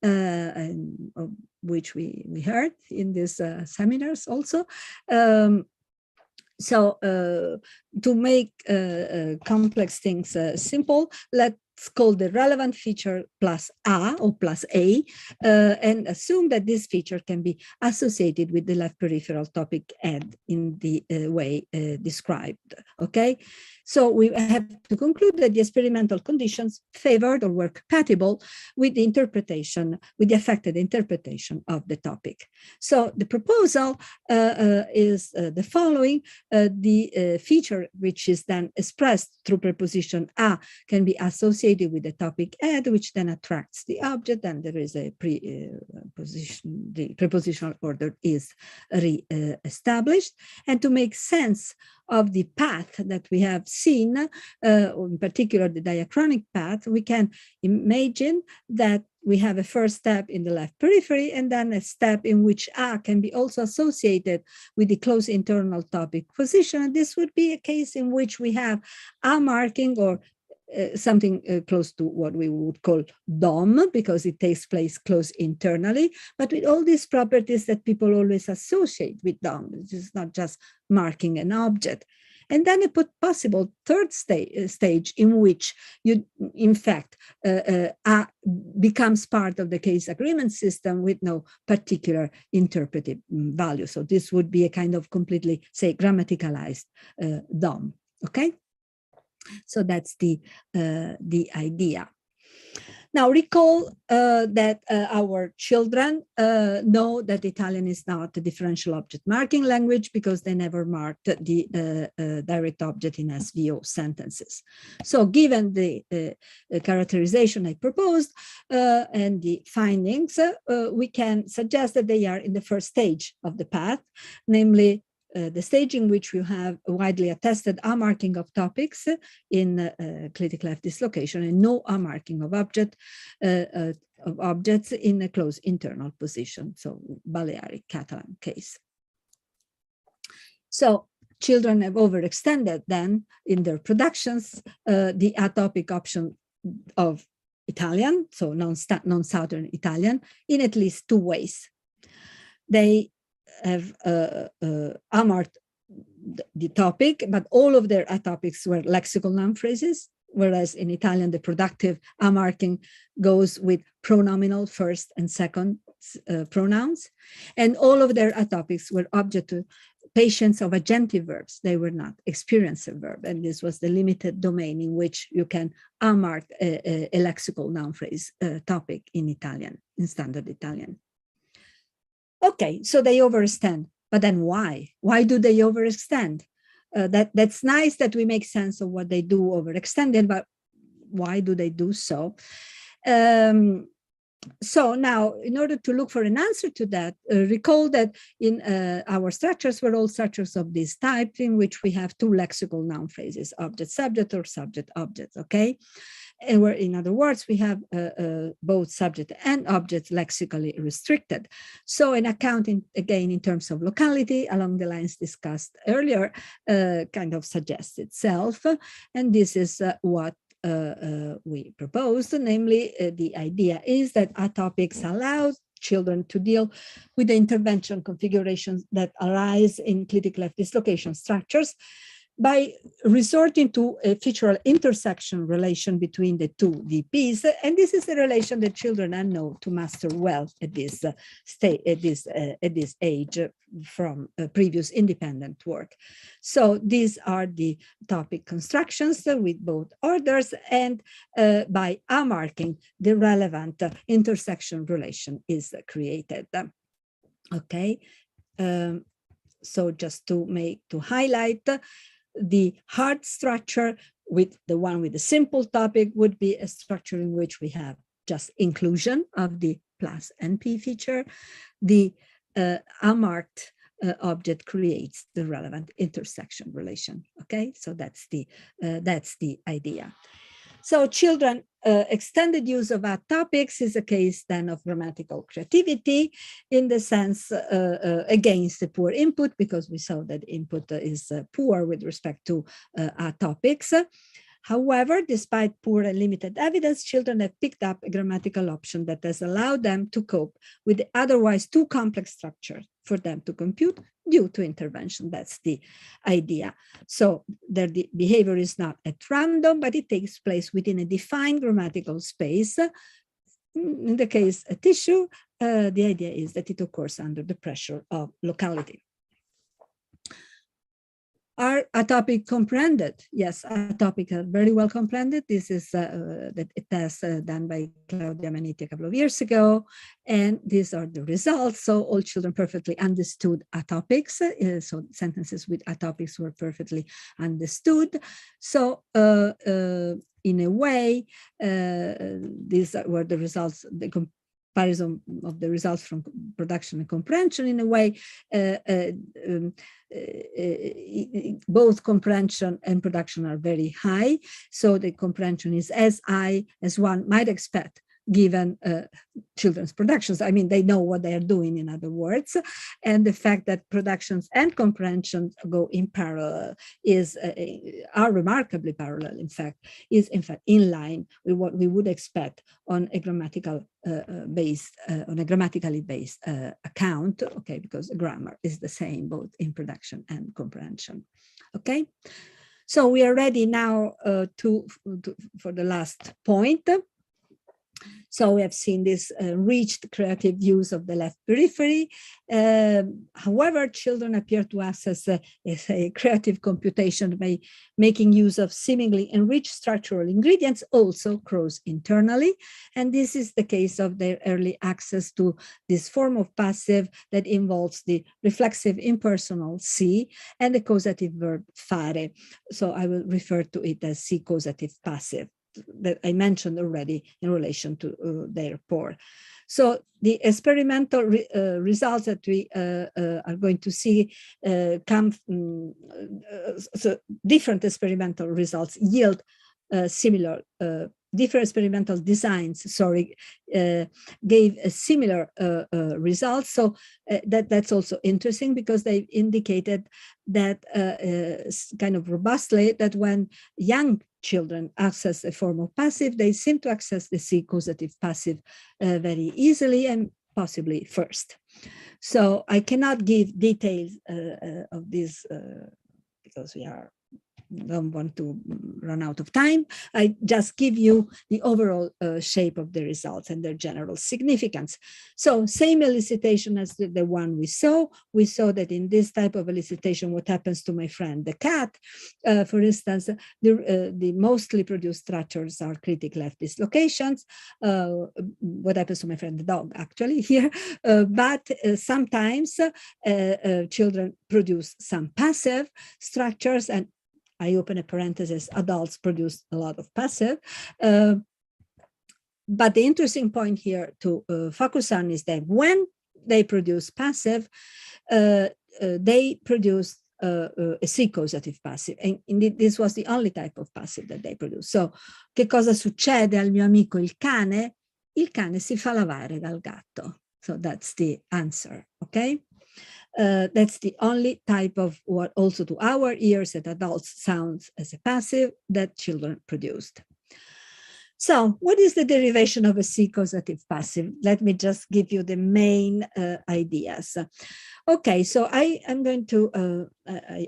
and which we heard in these seminars also. So to make complex things simple, let's call the relevant feature plus A or plus A, and assume that this feature can be associated with the left peripheral topic ed in the way described, okay? So we have to conclude that the experimental conditions favored or were compatible with the interpretation, with the affected interpretation of the topic. So the proposal is the following. The feature which is then expressed through preposition A can be associated with the topic ed, which then attracts the object, and there is a preposition, the prepositional order is re-established. And to make sense of the path that we have seen, in particular the diachronic path, we can imagine that we have a first step in the left periphery and then a step in which A can be also associated with the close internal topic position. And this would be a case in which we have A marking or something close to what we would call DOM, because it takes place close internally, but with all these properties that people always associate with DOM. This is not just marking an object. And then a possible third stage in which you, in fact, becomes part of the case agreement system with no particular interpretive value. So this would be a kind of completely, say, grammaticalized DOM, okay? So that's the idea. Now recall that our children know that Italian is not a differential object marking language because they never marked the direct object in SVO sentences. So given the characterization I proposed and the findings, we can suggest that they are in the first stage of the path, namely the stage in which we have widely attested A marking of topics in clitic left dislocation and no A marking of objects in a close internal position. So Balearic Catalan case. So children have overextended then in their productions the atopic option of Italian, so non-Southern Italian, in at least two ways. They have marked the topic, but all of their atopics were lexical noun phrases, whereas in Italian, the productive marking goes with pronominal first and second pronouns. And all of their atopics were object to patients of agentive verbs. They were not experiencer verb. And this was the limited domain in which you can unmark a lexical noun phrase topic in Italian, in standard Italian. Okay, so they overextend. But then why? Why do they overextend? That's nice that we make sense of what they do overextended, but why do they do so? So now, in order to look for an answer to that, recall that in our structures were all structures of this type, in which we have two lexical noun phrases, object-subject or subject-object, okay? And where, in other words, we have both subject and object lexically restricted. So an accounting, again, in terms of locality, along the lines discussed earlier, kind of suggests itself. And this is what we proposed, namely the idea is that atopics allow children to deal with the intervention configurations that arise in clitic left dislocation structures by resorting to a featural intersection relation between the two DPs. And this is the relation that children know to master well at this state, at this age from previous independent work. So these are the topic constructions with both orders, and by unmarking, the relevant intersection relation is created. Okay, so just to highlight, the hard structure with the one with the simple topic would be a structure in which we have just inclusion of the plus NP feature. The unmarked object creates the relevant intersection relation. Okay, so that's the idea. So children, extended use of atopics is a case then of grammatical creativity in the sense against the poor input, because we saw that input is poor with respect to atopics. However, despite poor and limited evidence, children have picked up a grammatical option that has allowed them to cope with the otherwise too complex structure for them to compute due to intervention. That's the idea. So the behavior is not at random, but it takes place within a defined grammatical space. In the case a tissue, the idea is that it occurs under the pressure of locality. Are atopic comprehended? Yes, atopic are very well comprehended. This is a test done by Claudia Manetti a couple of years ago, and these are the results. So all children perfectly understood atopics. So sentences with atopics were perfectly understood. So in a way, these were the results, the comparison of the results from production and comprehension. In a way, both comprehension and production are very high. So the comprehension is as high as one might expect given children's productions. I mean, they know what they are doing, in other words. And the fact that productions and comprehension go in parallel are remarkably parallel, in fact, is in fact in line with what we would expect on a grammatical grammatically based account, okay, because the grammar is the same both in production and comprehension. Okay, so we are ready now for the last point. So we have seen this reached creative use of the left periphery. However, children appear to access a creative computation by making use of seemingly enriched structural ingredients also cross internally. And this is the case of their early access to this form of passive that involves the reflexive impersonal si and the causative verb fare. So I will refer to it as si-causative passive, that I mentioned already in relation to their pore. So the experimental results that we are going to see come, so different experimental results yield similar, different experimental designs, gave a similar results. So that's also interesting, because they indicated that kind of robustly that when young children access a form of passive, they seem to access the si-causative passive very easily and possibly first. So I cannot give details of this because we are don't want to run out of time. I just give you the overall shape of the results and their general significance. So same elicitation as the one we saw. We saw that in this type of elicitation, what happens to my friend, the cat, for instance, the mostly produced structures are critic left dislocations. What happens to my friend, the dog, actually here, but sometimes children produce some passive structures, and I open a parenthesis, adults produce a lot of passive. But the interesting point here to focus on is that when they produce passive, they produce a Si-causative passive. And indeed, this was the only type of passive that they produce. So, che cosa succede al mio amico il cane? Il cane si fa lavare dal gatto. So that's the answer, okay? That's the only type of what also to our ears that adults sounds as a passive that children produced. So what is the derivation of a Si-causative passive? Let me just give you the main ideas. Okay, so I am going to,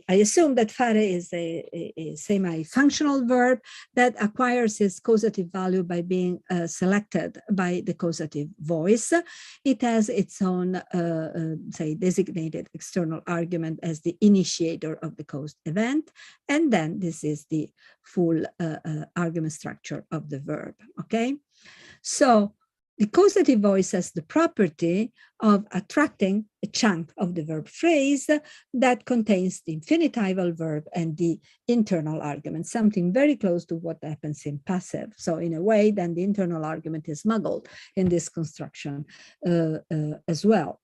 I assume that fare is a semi-functional verb that acquires its causative value by being selected by the causative voice. It has its own, say, designated external argument as the initiator of the caused event. And then this is the full argument structure of the verb, okay? So the causative voice has the property of attracting a chunk of the verb phrase that contains the infinitival verb and the internal argument, something very close to what happens in passive. So in a way, then the internal argument is smuggled in this construction as well.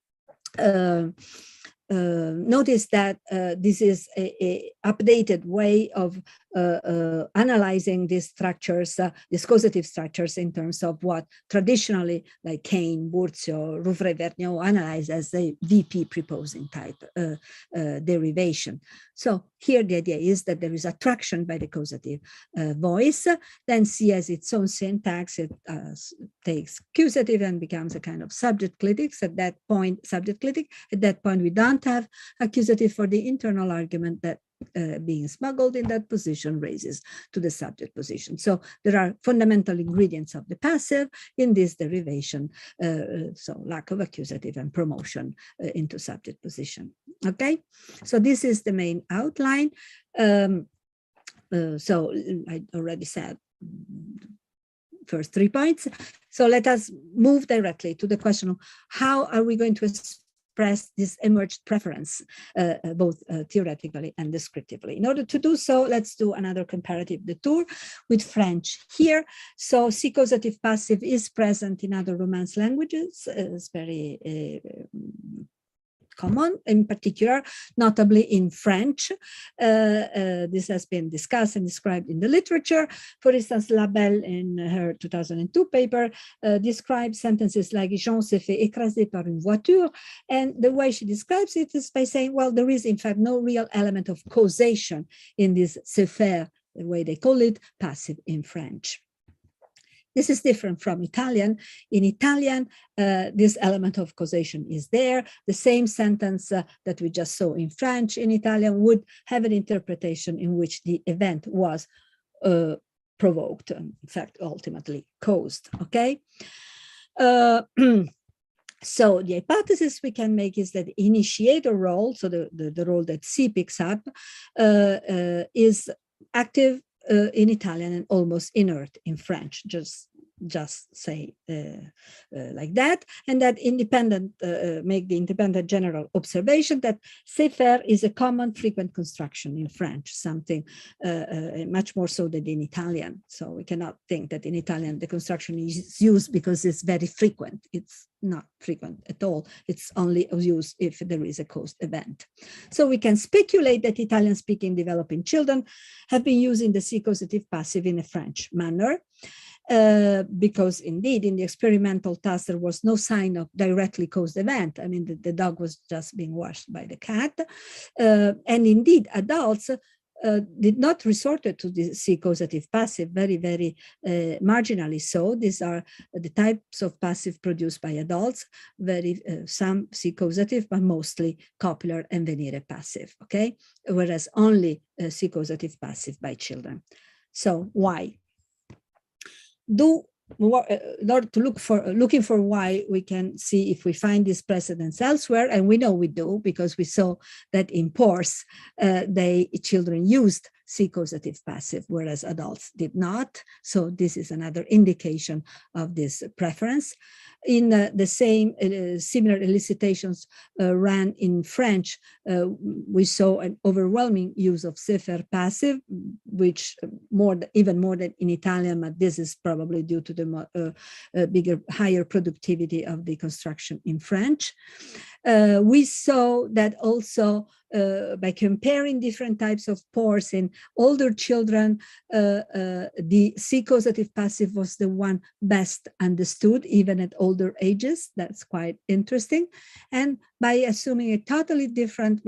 Notice that this is a updated way of analyzing these structures, these causative structures in terms of what traditionally like Kane, Burzio, Rouvray-Vergniaud analyze as a VP preposing type derivation. So here the idea is that there is attraction by the causative voice, then C has its own syntax, it takes accusative and becomes a kind of subject clitic. At that point, subject clitic, at that point we don't have accusative for the internal argument that being smuggled in that position raises to the subject position. So there are fundamental ingredients of the passive in this derivation, so lack of accusative and promotion into subject position. Okay, so this is the main outline. So I already said first 3 points. So let us move directly to the question of how are we going to express this emerged preference, both theoretically and descriptively. In order to do so, let's do another comparative detour with French here. So Si-causative passive is present in other Romance languages. It's very common, in particular, notably in French. This has been discussed and described in the literature. For instance, Labelle in her 2002 paper describes sentences like Jean s'est fait écraser par une voiture. And the way she describes it is by saying, well, there is in fact no real element of causation in this se faire, the way they call it, passive in French. This is different from Italian. In Italian, this element of causation is there. The same sentence that we just saw in French in Italian would have an interpretation in which the event was provoked, in fact, ultimately caused, okay? So the hypothesis we can make is that the initiator role, so the role that C picks up, is active in Italian and almost inert in French, just say like that, and that make the independent general observation that se faire is a common frequent construction in French, something much more so than in Italian. So we cannot think that in Italian the construction is used because it's very frequent. It's not frequent at all. It's only used if there is a caused event. So we can speculate that Italian-speaking developing children have been using the Si-causative passive in a French manner, because indeed in the experimental task there was no sign of directly caused event. I mean, the dog was just being washed by the cat. And indeed adults did not resort to the Si-causative passive, very, very marginally so. These are the types of passive produced by adults, very some Si-causative, but mostly copular and venire passive, okay? Whereas only Si-causative passive by children. So why? In order to looking for why, we can see if we find these precedents elsewhere, and we know we do because we saw that in pores, children used Si-causative passive, whereas adults did not. So this is another indication of this preference. In the same similar elicitations ran in French, we saw an overwhelming use of Sefer passive, which even more than in Italian, but this is probably due to the higher productivity of the construction in French. We saw that also by comparing different types of pores in older children, the Si-causative passive was the one best understood, even at older ages. That's quite interesting. And by assuming a totally different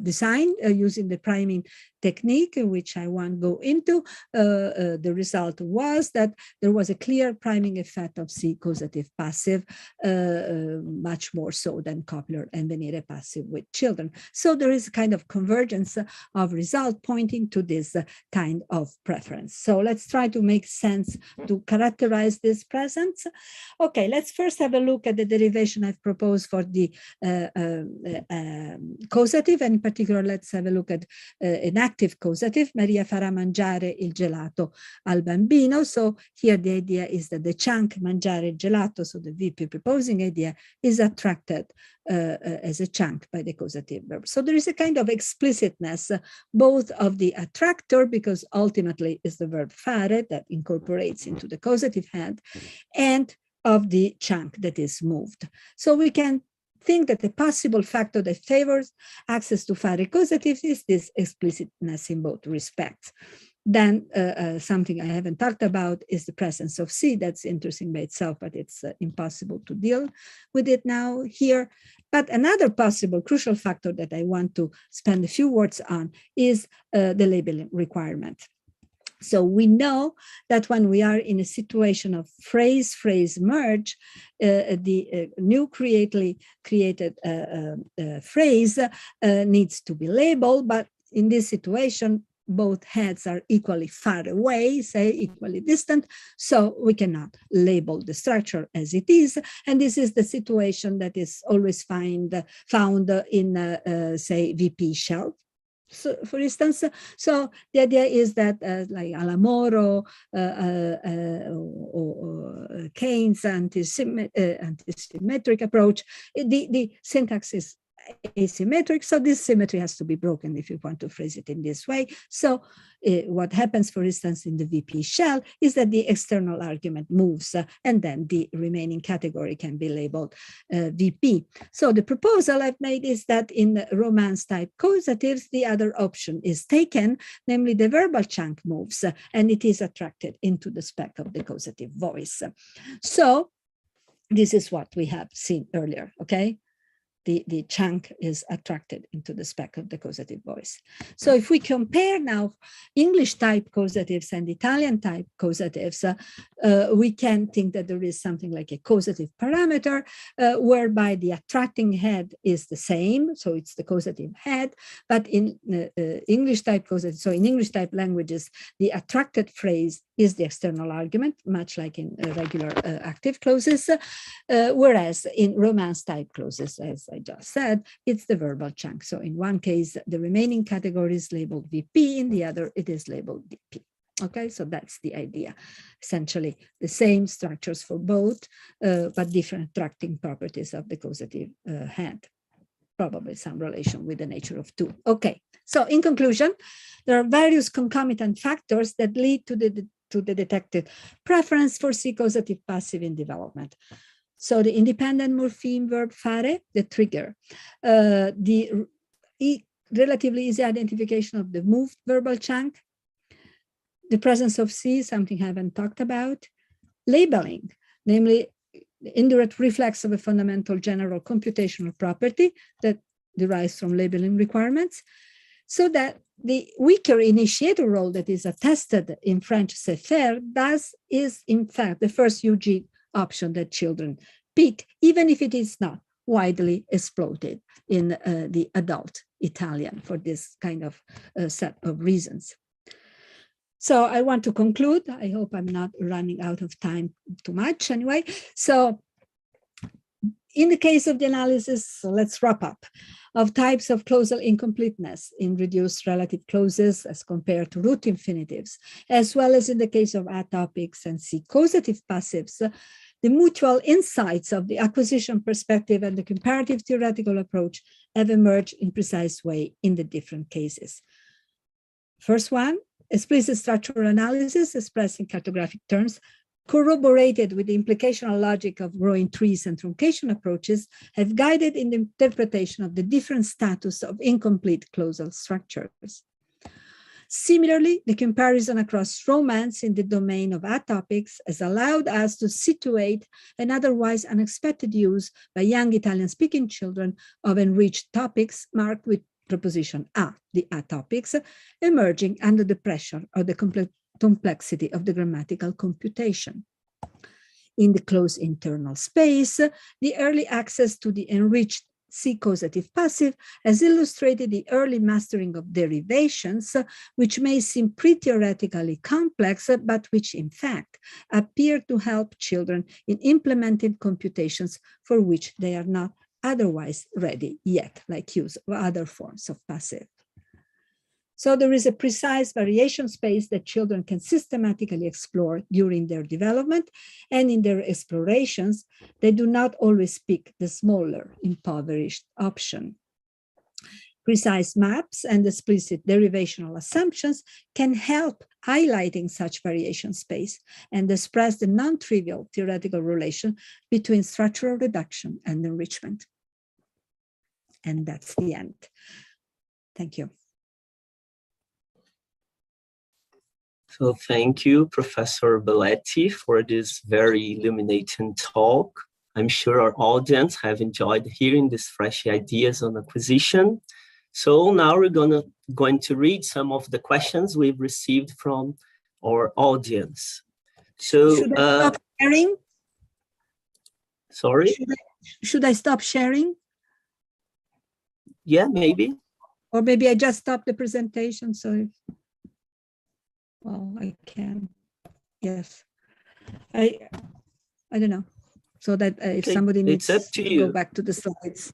design using the priming technique, which I won't go into, the result was that there was a clear priming effect of Si-causative passive, much more so than copular and venire passive with children. So there is a kind of convergence of result pointing to this kind of preference. So let's try to make sense to characterize this presence. Okay, let's first have a look at the derivation I've proposed for the causative, and in particular, let's have a look at an active causative. Maria farà mangiare il gelato al bambino. So here the idea is that the chunk mangiare il gelato, so the VP proposing idea, is attracted as a chunk by the causative verb. So there is a kind of explicitness both of the attractor, because ultimately is the verb fare that incorporates into the causative head, and of the chunk that is moved. So we can think that the possible factor that favors access to fare causative is this explicitness in both respects. Then something I haven't talked about is the presence of Si. That's interesting by itself, but it's impossible to deal with it now here. But another possible crucial factor that I want to spend a few words on is the labeling requirement. So we know that when we are in a situation of phrase-phrase merge, the new created phrase needs to be labeled, but in this situation, both heads are equally far away, say equally distant, so we cannot label the structure as it is. And this is the situation that is always found in, say, VP shell. So, for instance, so the idea is that like Alamoro or Keynes' antisymmetric approach, the syntax is asymmetric, so this symmetry has to be broken if you want to phrase it in this way. So what happens, for instance, in the VP shell is that the external argument moves and then the remaining category can be labeled VP. So the proposal I've made is that in Romance type causatives, the other option is taken, namely the verbal chunk moves and it is attracted into the spec of the causative voice. So this is what we have seen earlier, okay? The chunk is attracted into the spec of the causative voice. So if we compare now English type causatives and Italian type causatives, we can think that there is something like a causative parameter whereby the attracting head is the same, so it's the causative head, but in English type causative, so in English type languages, the attracted phrase is the external argument, much like in regular active clauses, whereas in Romance type clauses, as I just said, it's the verbal chunk. So in one case, the remaining category is labeled VP, in the other, it is labeled DP. Okay, so that's the idea. Essentially, the same structures for both, but different attracting properties of the causative head. Probably some relation with the nature of two. Okay, so in conclusion, there are various concomitant factors that lead to the detected preference for Si-causative passive in development. So the independent morpheme verb fare, the trigger, the relatively easy identification of the moved verbal chunk, the presence of Si, something I haven't talked about, labeling, namely the indirect reflex of a fundamental general computational property that derives from labeling requirements, So that the weaker initiator role that is attested in French c'est faire is in fact the first UG option that children pick, even if it is not widely exploited in the adult Italian for this kind of set of reasons. So I want to conclude. I hope I'm not running out of time too much anyway. So in the case of the analysis, so let's wrap up, of types of clausal incompleteness in reduced relative clauses as compared to root infinitives, as well as in the case of atopics and Si-causative passives, the mutual insights of the acquisition perspective and the comparative theoretical approach have emerged in precise way in the different cases. First one, explicit structural analysis expressed in cartographic terms, corroborated with the implicational logic of growing trees and truncation approaches, have guided in the interpretation of the different status of incomplete clausal structures. Similarly, the comparison across romance in the domain of atopics has allowed us to situate an otherwise unexpected use by young Italian-speaking children of enriched topics marked with preposition a, the atopics, emerging under the pressure of the complexity of the grammatical computation. In the closed internal space, the early access to the enriched Si-causative passive has illustrated the early mastering of derivations, which may seem pre-theoretically complex, but which in fact appear to help children in implementing computations for which they are not otherwise ready yet, like use of other forms of passive. So there is a precise variation space that children can systematically explore during their development, and in their explorations, they do not always pick the smaller, impoverished option. Precise maps and explicit derivational assumptions can help highlighting such variation space and express the non-trivial theoretical relation between structural reduction and enrichment. And that's the end. Thank you. So thank you, Professor Belletti, for this very illuminating talk. I'm sure our audience have enjoyed hearing these fresh ideas on acquisition. So now we're going to read some of the questions we've received from our audience. So should I stop sharing? Sorry? Should I stop sharing? Yeah, maybe. Or maybe I just stop the presentation. So, well, I can. Yes. I don't know. So that if somebody needs to go back to the slides.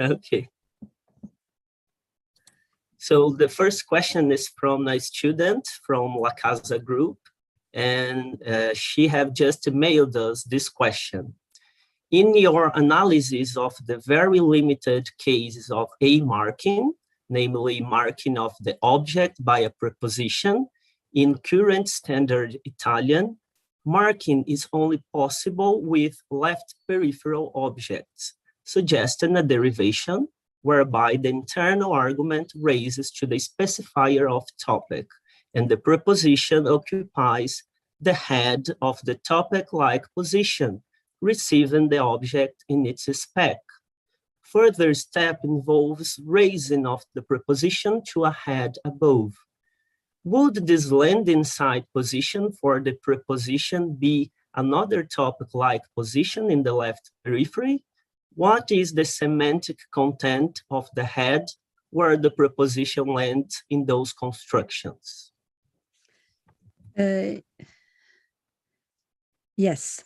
Okay. So the first question is from a student from La Casa Group, and she have just mailed us this question. In your analysis of the very limited cases of A marking, namely marking of the object by a preposition, in current standard Italian, marking is only possible with left peripheral objects, suggesting a derivation whereby the internal argument raises to the specifier of topic, and the preposition occupies the head of the topic-like position, receiving the object in its spec. Further step involves raising of the preposition to a head above. Would this landing side position for the preposition be another topic-like position in the left periphery? What is the semantic content of the head where the preposition lands in those constructions? Yes.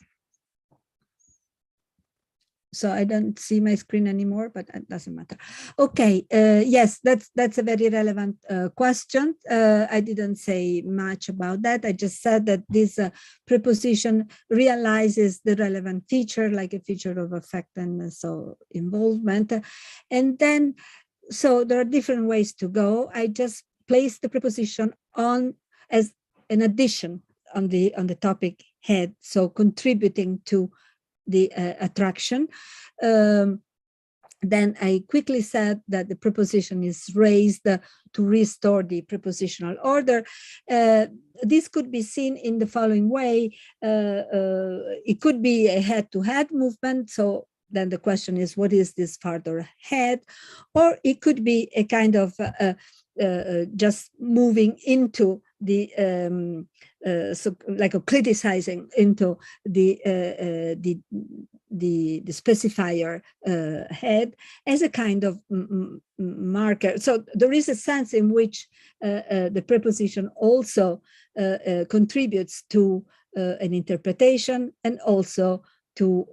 So I don't see my screen anymore, but it doesn't matter. Okay, yes, that's a very relevant question. I didn't say much about that. I just said that this preposition realizes the relevant feature, like a feature of affect and so involvement. And then, so there are different ways to go. I just place the preposition on as an addition on the topic head, so contributing to the attraction. Then I quickly said that the preposition is raised to restore the prepositional order. This could be seen in the following way. It could be a head-to-head movement. So then the question is, what is this farther head? Or it could be a kind of just moving into the so like a criticizing into the specifier head as a kind of marker. So there is a sense in which the preposition also contributes to an interpretation, and also to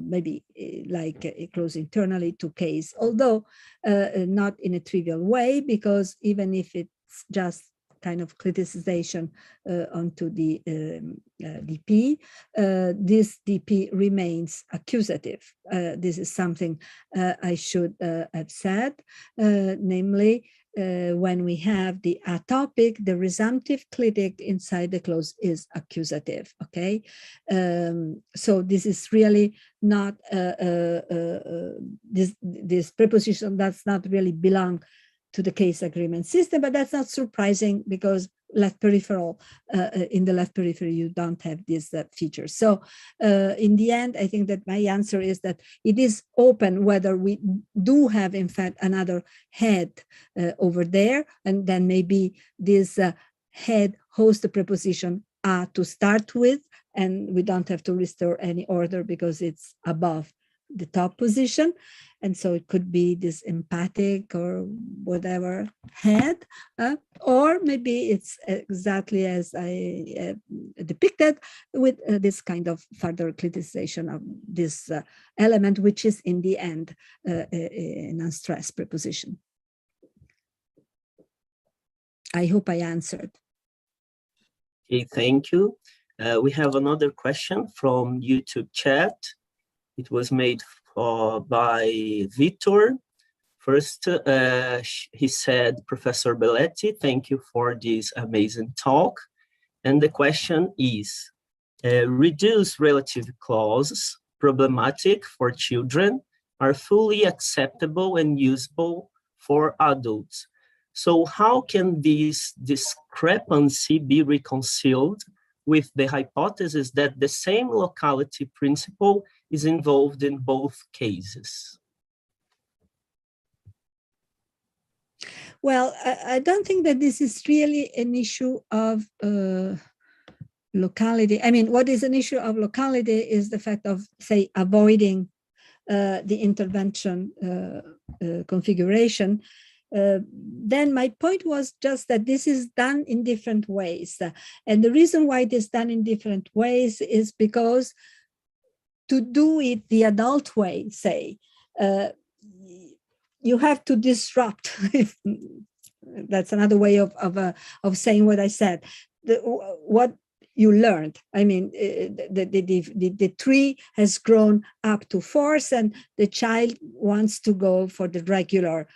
maybe like close internally to case, although not in a trivial way, because even if it's just kind of criticization onto the DP, this DP remains accusative. This is something I should have said, namely, when we have the atopic, the resumptive clitic inside the clause is accusative, okay? So this is really not, this preposition does not really belong to the case agreement system, but that's not surprising because left peripheral, in the left periphery, you don't have these features. So in the end, I think that my answer is that it is open whether we do have, in fact, another head over there, and then maybe this head hosts the preposition a to start with, and we don't have to restore any order because it's above the top position. And so it could be this empathic or whatever head, or maybe it's exactly as I depicted, with this kind of further criticization of this element, which is in the end an unstressed preposition. I hope I answered. Okay, thank you. We have another question from YouTube chat. It was made by Vitor. First, he said, Professor Belletti, thank you for this amazing talk. And the question is, reduced relative clauses, problematic for children, are fully acceptable and usable for adults. So how can this discrepancy be reconciled with the hypothesis that the same locality principle is involved in both cases? Well, I don't think that this is really an issue of locality. I mean, what is an issue of locality is the fact of, say, avoiding the intervention configuration. Then my point was just that this is done in different ways. And the reason why it is done in different ways is because to do it the adult way, say, you have to disrupt. That's another way of saying what I said. What you learned. I mean, the tree has grown up to force, and the child wants to go for the regular,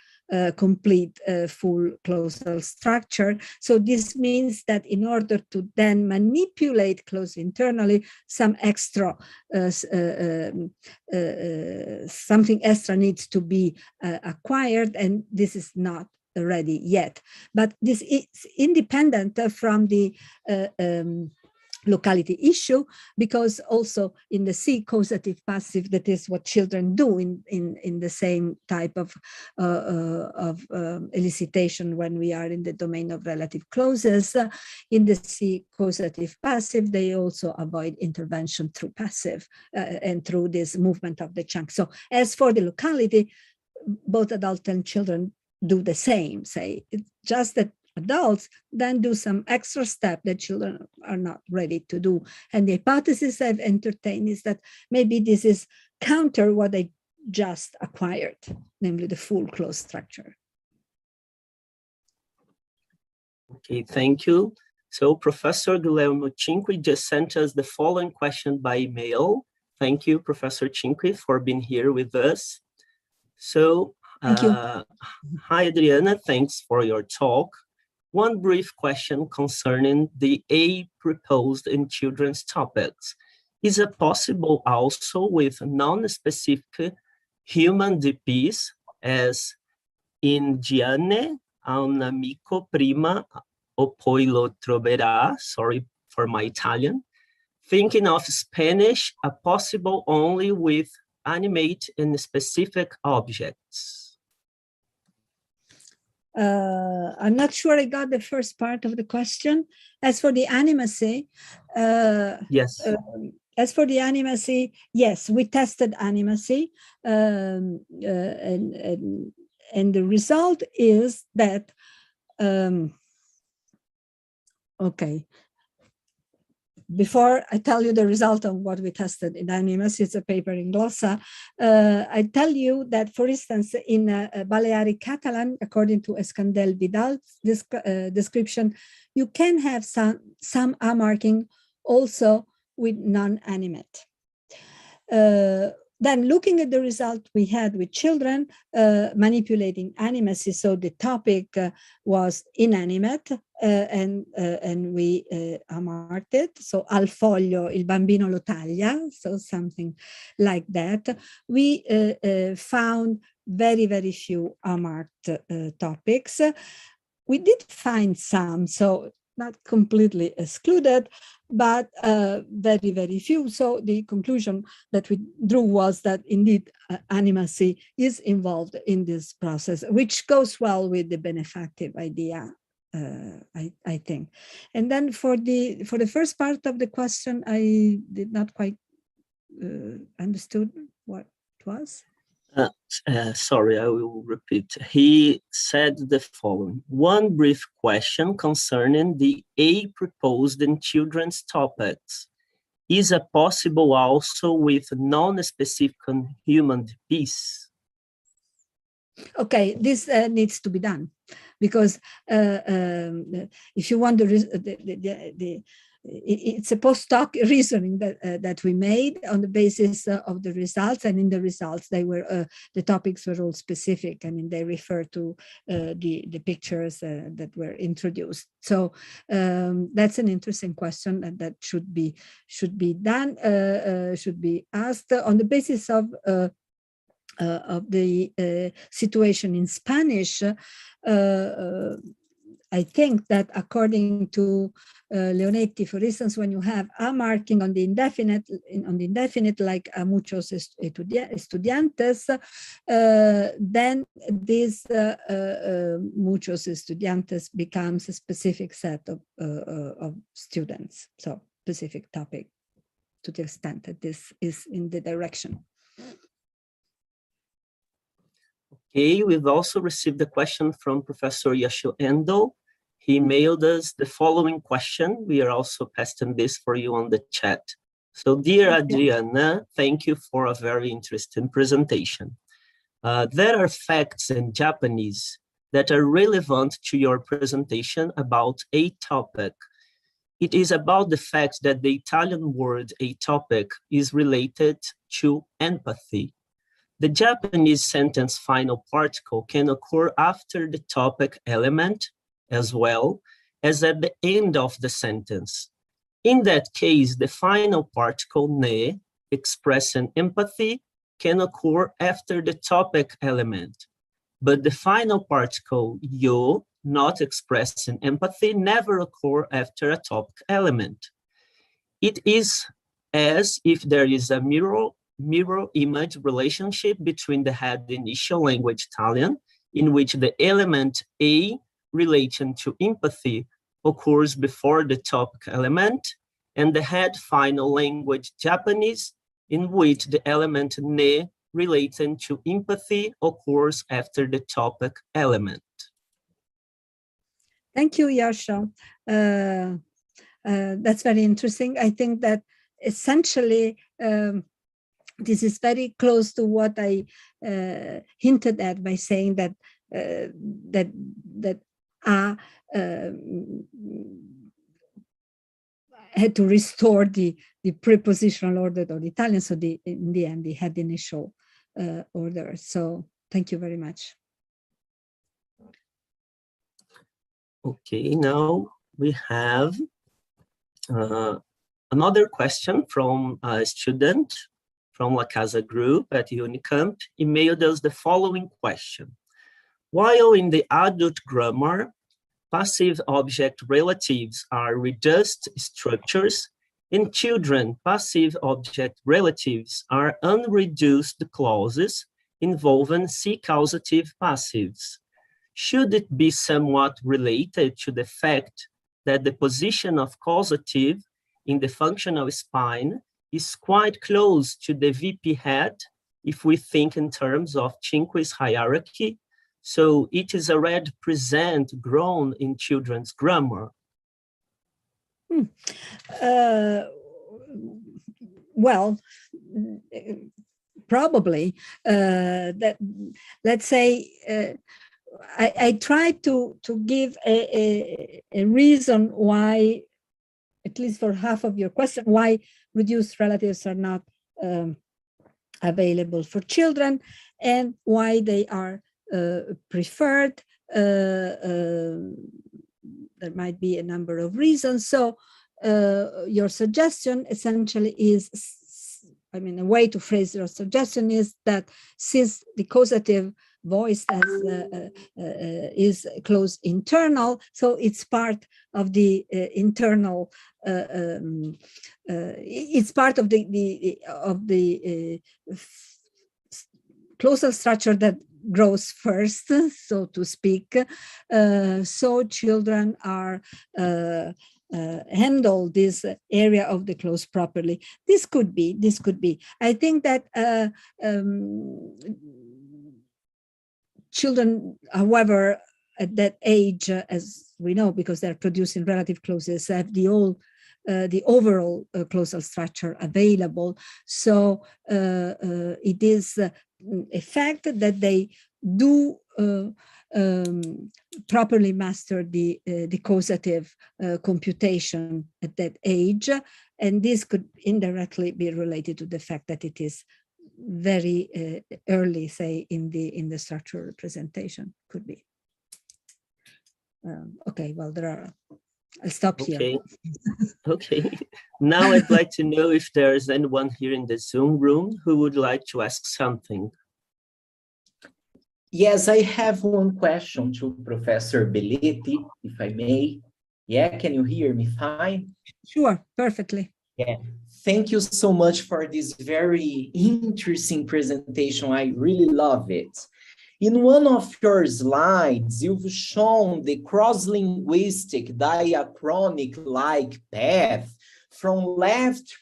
complete, full clausal structure. So this means that in order to then manipulate clause internally, some extra, something extra needs to be acquired, and this is not ready yet. But this is independent from the locality issue, because also in the Si-causative passive, that is what children do in the same type of elicitation when we are in the domain of relative clauses. In the Si-causative passive, they also avoid intervention through passive and through this movement of the chunk. So as for the locality, both adults and children do the same, say. It's just that adults then do some extra step that children are not ready to do. And the hypothesis I've entertained is that maybe this is counter what they just acquired, namely the full clause structure. Okay, thank you. So Professor Guilherme Cinque just sent us the following question by email. Thank you, Professor Cinque, for being here with us. So, thank you. Hi, Adriana, thanks for your talk. One brief question concerning the A proposed in children's topics. Is it possible also with non-specific human DPs, as in Gianne, a un amico prima, o poi lo troverà, sorry for my Italian, thinking of Spanish, a possible only with animate in specific objects? I'm not sure I got the first part of the question. As for the animacy, Yes. As for the animacy, yes, we tested animacy, and the result is that, okay, before I tell you the result of what we tested in animacy, it's a paper in Glossa, I tell you that, for instance, in Balearic Catalan, according to Escandel Vidal's description, you can have some A marking also with non-animate. Then looking at the result we had with children manipulating animacy, so the topic was inanimate, and we marked it. So al foglio il bambino lo taglia, so something like that. We found very, very few unmarked topics. We did find some, so not completely excluded, but very, very few. So the conclusion that we drew was that indeed animacy is involved in this process, which goes well with the benefactive idea, I think. And then for the first part of the question, I did not quite understood what it was. Sorry, I will repeat. He said the following: one brief question concerning the A proposed in children's topics. Is it possible also with non-specific human piece? Okay, this needs to be done, because if you want it's a post-hoc reasoning that we made on the basis of the results, and in the results they were the topics were all specific. I mean, they refer to the pictures that were introduced. So that's an interesting question, and that should be done, should be asked on the basis of the situation in Spanish. I think that according to Leonetti, for instance, when you have a marking on the indefinite, like a muchos estudiantes, then this muchos estudiantes becomes a specific set of students, so specific topic, to the extent that this is in the direction. Okay, we've also received a question from Professor Yasho Endo. He mailed us the following question. We are also pasting this for you on the chat. So, dear Adriana, thank you for a very interesting presentation. There are facts in Japanese that are relevant to your presentation about a topic. It is about the fact that the Italian word "a topic" is related to empathy. The Japanese sentence final particle can occur after the topic element, as well as at the end of the sentence. In that case, the final particle ne, expressing empathy, can occur after the topic element. But the final particle yo, not expressing empathy, never occur after a topic element. It is as if there is a mirror image relationship between the head initial language Italian, in which the element A relation to empathy occurs before the topic element, and the head final language Japanese, in which the element ne relating to empathy occurs after the topic element. Thank you, Yasha. That's very interesting. I think that essentially this is very close to what I hinted at by saying that had to restore the prepositional order of the Italian, so in the end, they had the initial order. So thank you very much. Okay, now we have another question from a student from La Casa Group at Unicamp. Emailed us the following question. While in the adult grammar, passive object relatives are reduced structures, In children, passive object relatives are unreduced clauses involving Si-causative passives. Should it be somewhat related to the fact that the position of causative in the functional spine is quite close to the VP head if we think in terms of Cinque's hierarchy? So it is already present grown in children's grammar. Well, probably that, let's say, I tried to give a reason why, at least for half of your question, why reduced relatives are not available for children and why they are preferred. There might be a number of reasons. So your suggestion essentially is, a way to phrase your suggestion is that since the causative voice is close internal, so it's part of the internal. It's part of the closal structure that grows first, so to speak. So children are handle this area of the clause properly. This could be. I think that children, however, at that age, as we know, because they're producing relative clauses, have the overall clausal structure available. So it is a fact that they do properly master the causative computation at that age, and this could indirectly be related to the fact that it is very early, say, in the structural representation. Could be. Okay, well, I'll stop here. Okay. Now I'd like to know if there's anyone here in the Zoom room who would like to ask something. Yes, I have one question to Professor Belletti, if I may. Yeah, can you hear me fine? Sure, perfectly. Yeah, thank you so much for this very interesting presentation. I really love it. In one of your slides, you've shown the cross-linguistic diachronic-like path from left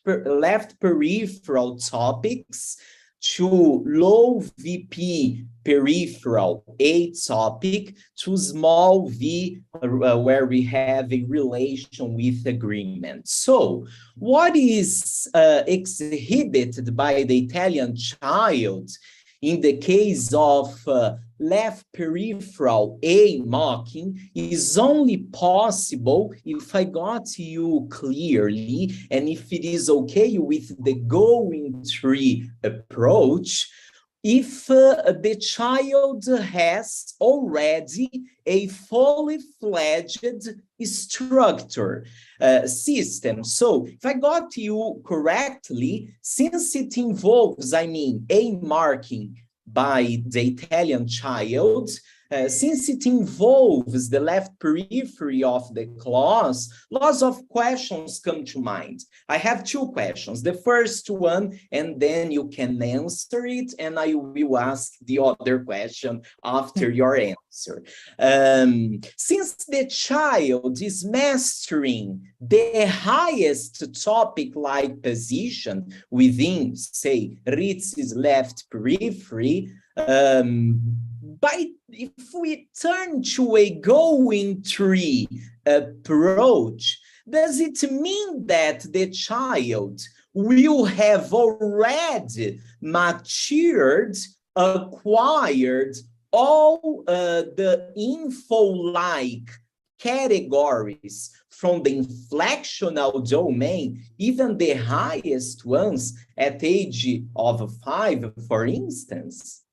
peripheral topics to low VP peripheral A topic to small v where we have a relation with agreement. So what is exhibited by the Italian child in the case of left peripheral A mocking is only possible if I got you clearly, and if it is okay with the going tree approach, if the child has already a fully fledged structure system. So if I got you correctly, since it involves, A marking by the Italian child, since it involves the left periphery of the clause, lots of questions come to mind. I have two questions. The first one, and then you can answer it, and I will ask the other question after your answer. Since the child is mastering the highest topic-like position within, say, Ritz's left periphery, if we turn to a going tree approach, does it mean that the child will have already matured, acquired all the info-like categories from the inflectional domain, even the highest ones at age of 5, for instance?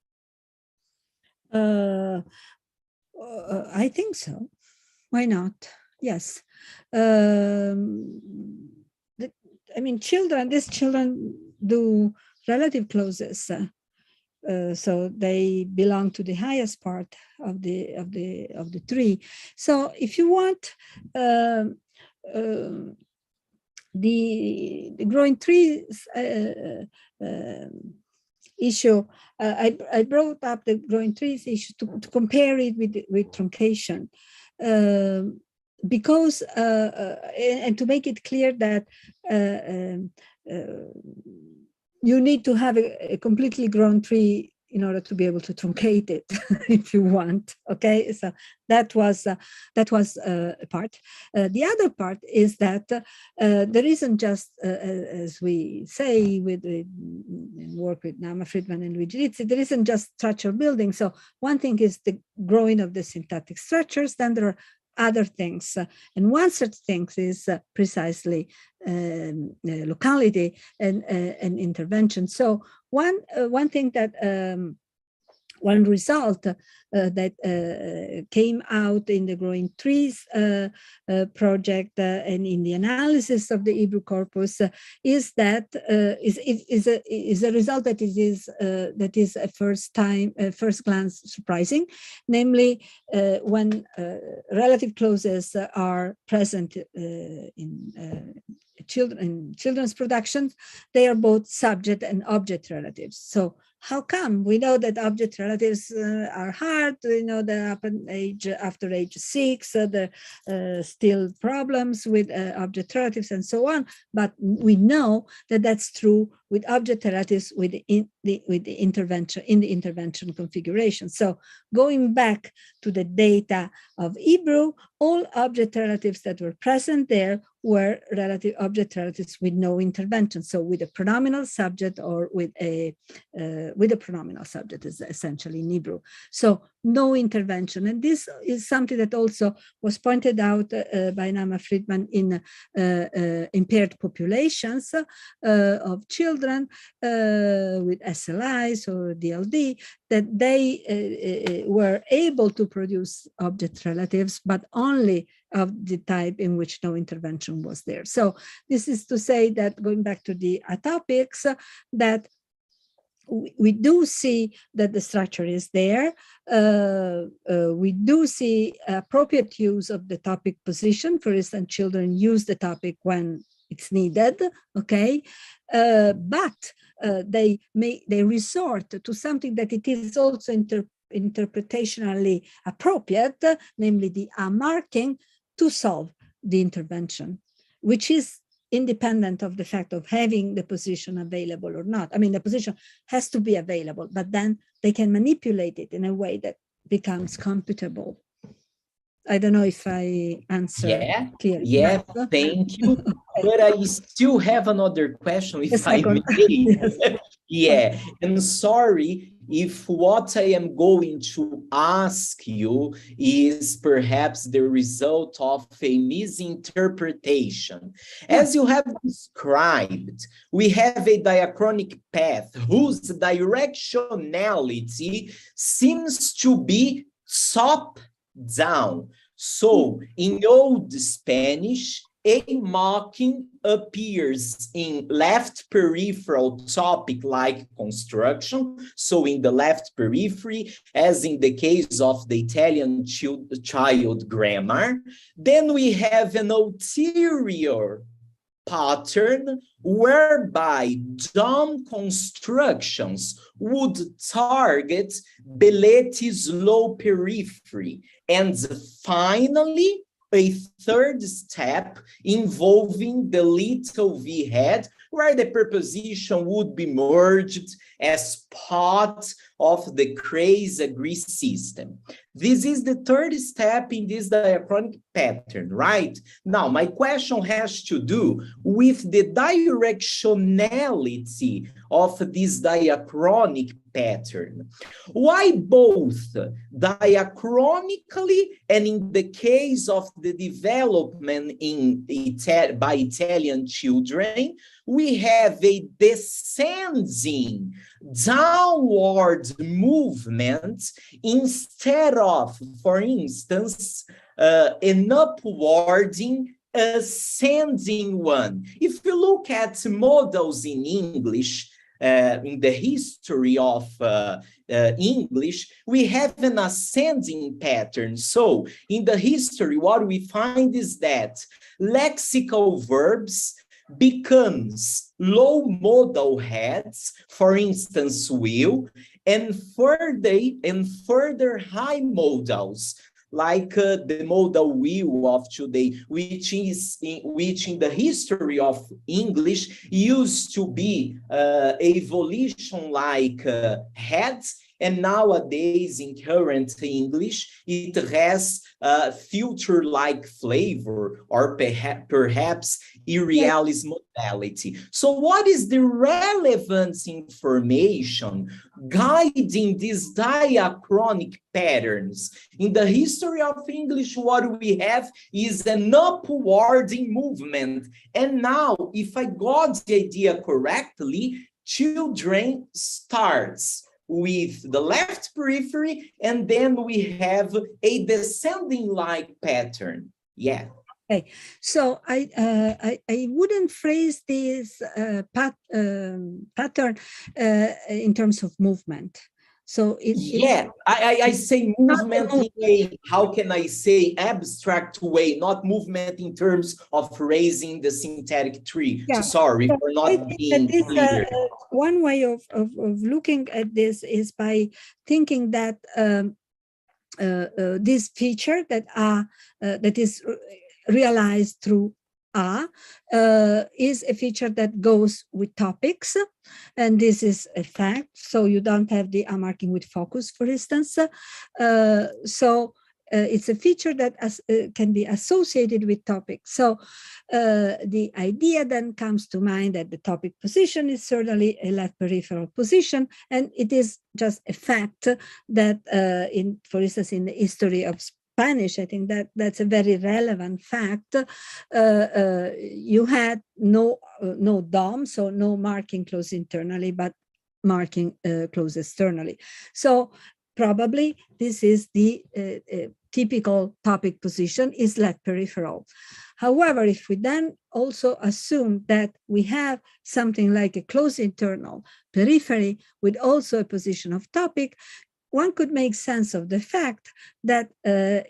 I think so. Why not? Yes. These children do relative clauses, so they belong to the highest part of the tree. So if you want, the growing trees issue, I brought up the growing trees issue to compare it with truncation, because and to make it clear that you need to have a completely grown tree in order to be able to truncate it, if you want. Okay, so that was a part. The other part is that there isn't just, as we say with work with Nama Friedman and Luigi Rizzi, there isn't just structural building. So one thing is the growing of the syntactic structures, then there are other things. And one such thing is precisely locality and intervention. So one thing that one result that came out in the Growing Trees project and in the analysis of the Hebrew corpus is that is a result that is a first glance surprising, namely when relative clauses are present in children's productions, they are both subject and object relatives. So how come? We know that object relatives are hard. We know that after age 6, there are still problems with object relatives and so on. But we know that that's true with object relatives with the intervention configuration. So going back to the data of Hebrew, all object relatives that were present there were object relatives with no intervention. So with a pronominal subject or with a pronominal subject is essentially in Hebrew. So no intervention. And this is something that also was pointed out by Nama Friedman in impaired populations of children with SLIs or DLD, that they were able to produce object relatives, but only of the type in which no intervention was there. So this is to say that, going back to the atopics, that we do see that the structure is there. We do see appropriate use of the topic position. For instance, children use the topic when it's needed, okay? But they resort to something that it is also interpretationally appropriate, namely the marking, to solve the intervention, which is independent of the fact of having the position available or not. I mean, the position has to be available, but then they can manipulate it in a way that becomes computable. I don't know if I answered clearly. Yeah, thank you. But I still have another question, if I may. Yes. Yeah, and sorry if what I am going to ask you is perhaps the result of a misinterpretation. As you have described, we have a diachronic path whose directionality seems to be top down. So in Old Spanish, a marking appears in left peripheral topic like construction, so in the left periphery, as in the case of the Italian child grammar. Then we have an ulterior pattern whereby dumb constructions would target Belletti's low periphery. And finally, a third step involving the little v head, where the preposition would be merged as part of the crazy-agree system. This is the third step in this diachronic pattern, right? Now, my question has to do with the directionality of this diachronic pattern. Why both diachronically and in the case of the development by Italian children, we have a descending downward movement instead of, for instance, an upwarding ascending one. If you look at models in English, in the history of English, we have an ascending pattern. So in the history, what we find is that lexical verbs becomes low modal heads, for instance, will, and further high modals, like the modal will of today, which in the history of English used to be evolution like heads, and nowadays in current English it has future-like flavor, or perhaps irrealis modality. So what is the relevance information guiding these diachronic patterns? In the history of English, what we have is an upwarding movement. And now, if I got the idea correctly, children starts with the left periphery, and then we have a descending like pattern. Yeah. Okay, so I wouldn't phrase this pattern in terms of movement. So I say movement in a, how can I say, abstract way, not movement in terms of raising the syntactic tree. Yeah. So sorry for not being clear. One way of looking at this is by thinking that this feature that is realized through is a feature that goes with topics, and this is a fact. So you don't have the marking with focus, for instance. It's a feature that can be associated with topics. So the idea then comes to mind that the topic position is certainly a left peripheral position, and it is just a fact that, for instance, in the history of Spanish, I think that's a very relevant fact. You had no dom, so no marking close internally, but marking close externally. So probably this is the typical topic position is left peripheral. However, if we then also assume that we have something like a close internal periphery with also a position of topic, one could make sense of the fact that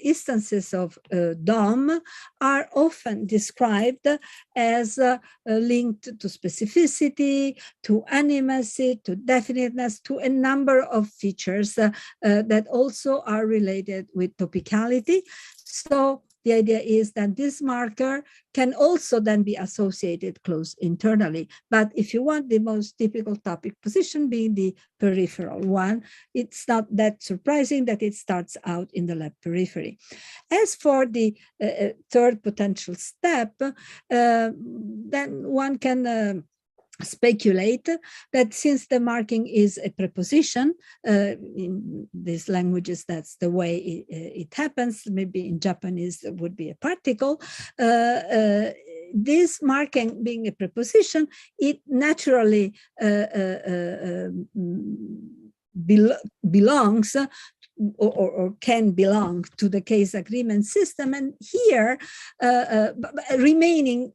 instances of DOM are often described as linked to specificity, to animacy, to definiteness, to a number of features that also are related with topicality. So the idea is that this marker can also then be associated close internally. But if you want the most typical topic position being the peripheral one, it's not that surprising that it starts out in the left periphery. As for the third potential step, then one can speculate that since the marking is a preposition, in these languages that's the way it happens, maybe in Japanese it would be a particle, this marking being a preposition, it naturally belongs or can belong to the case agreement system, and here remaining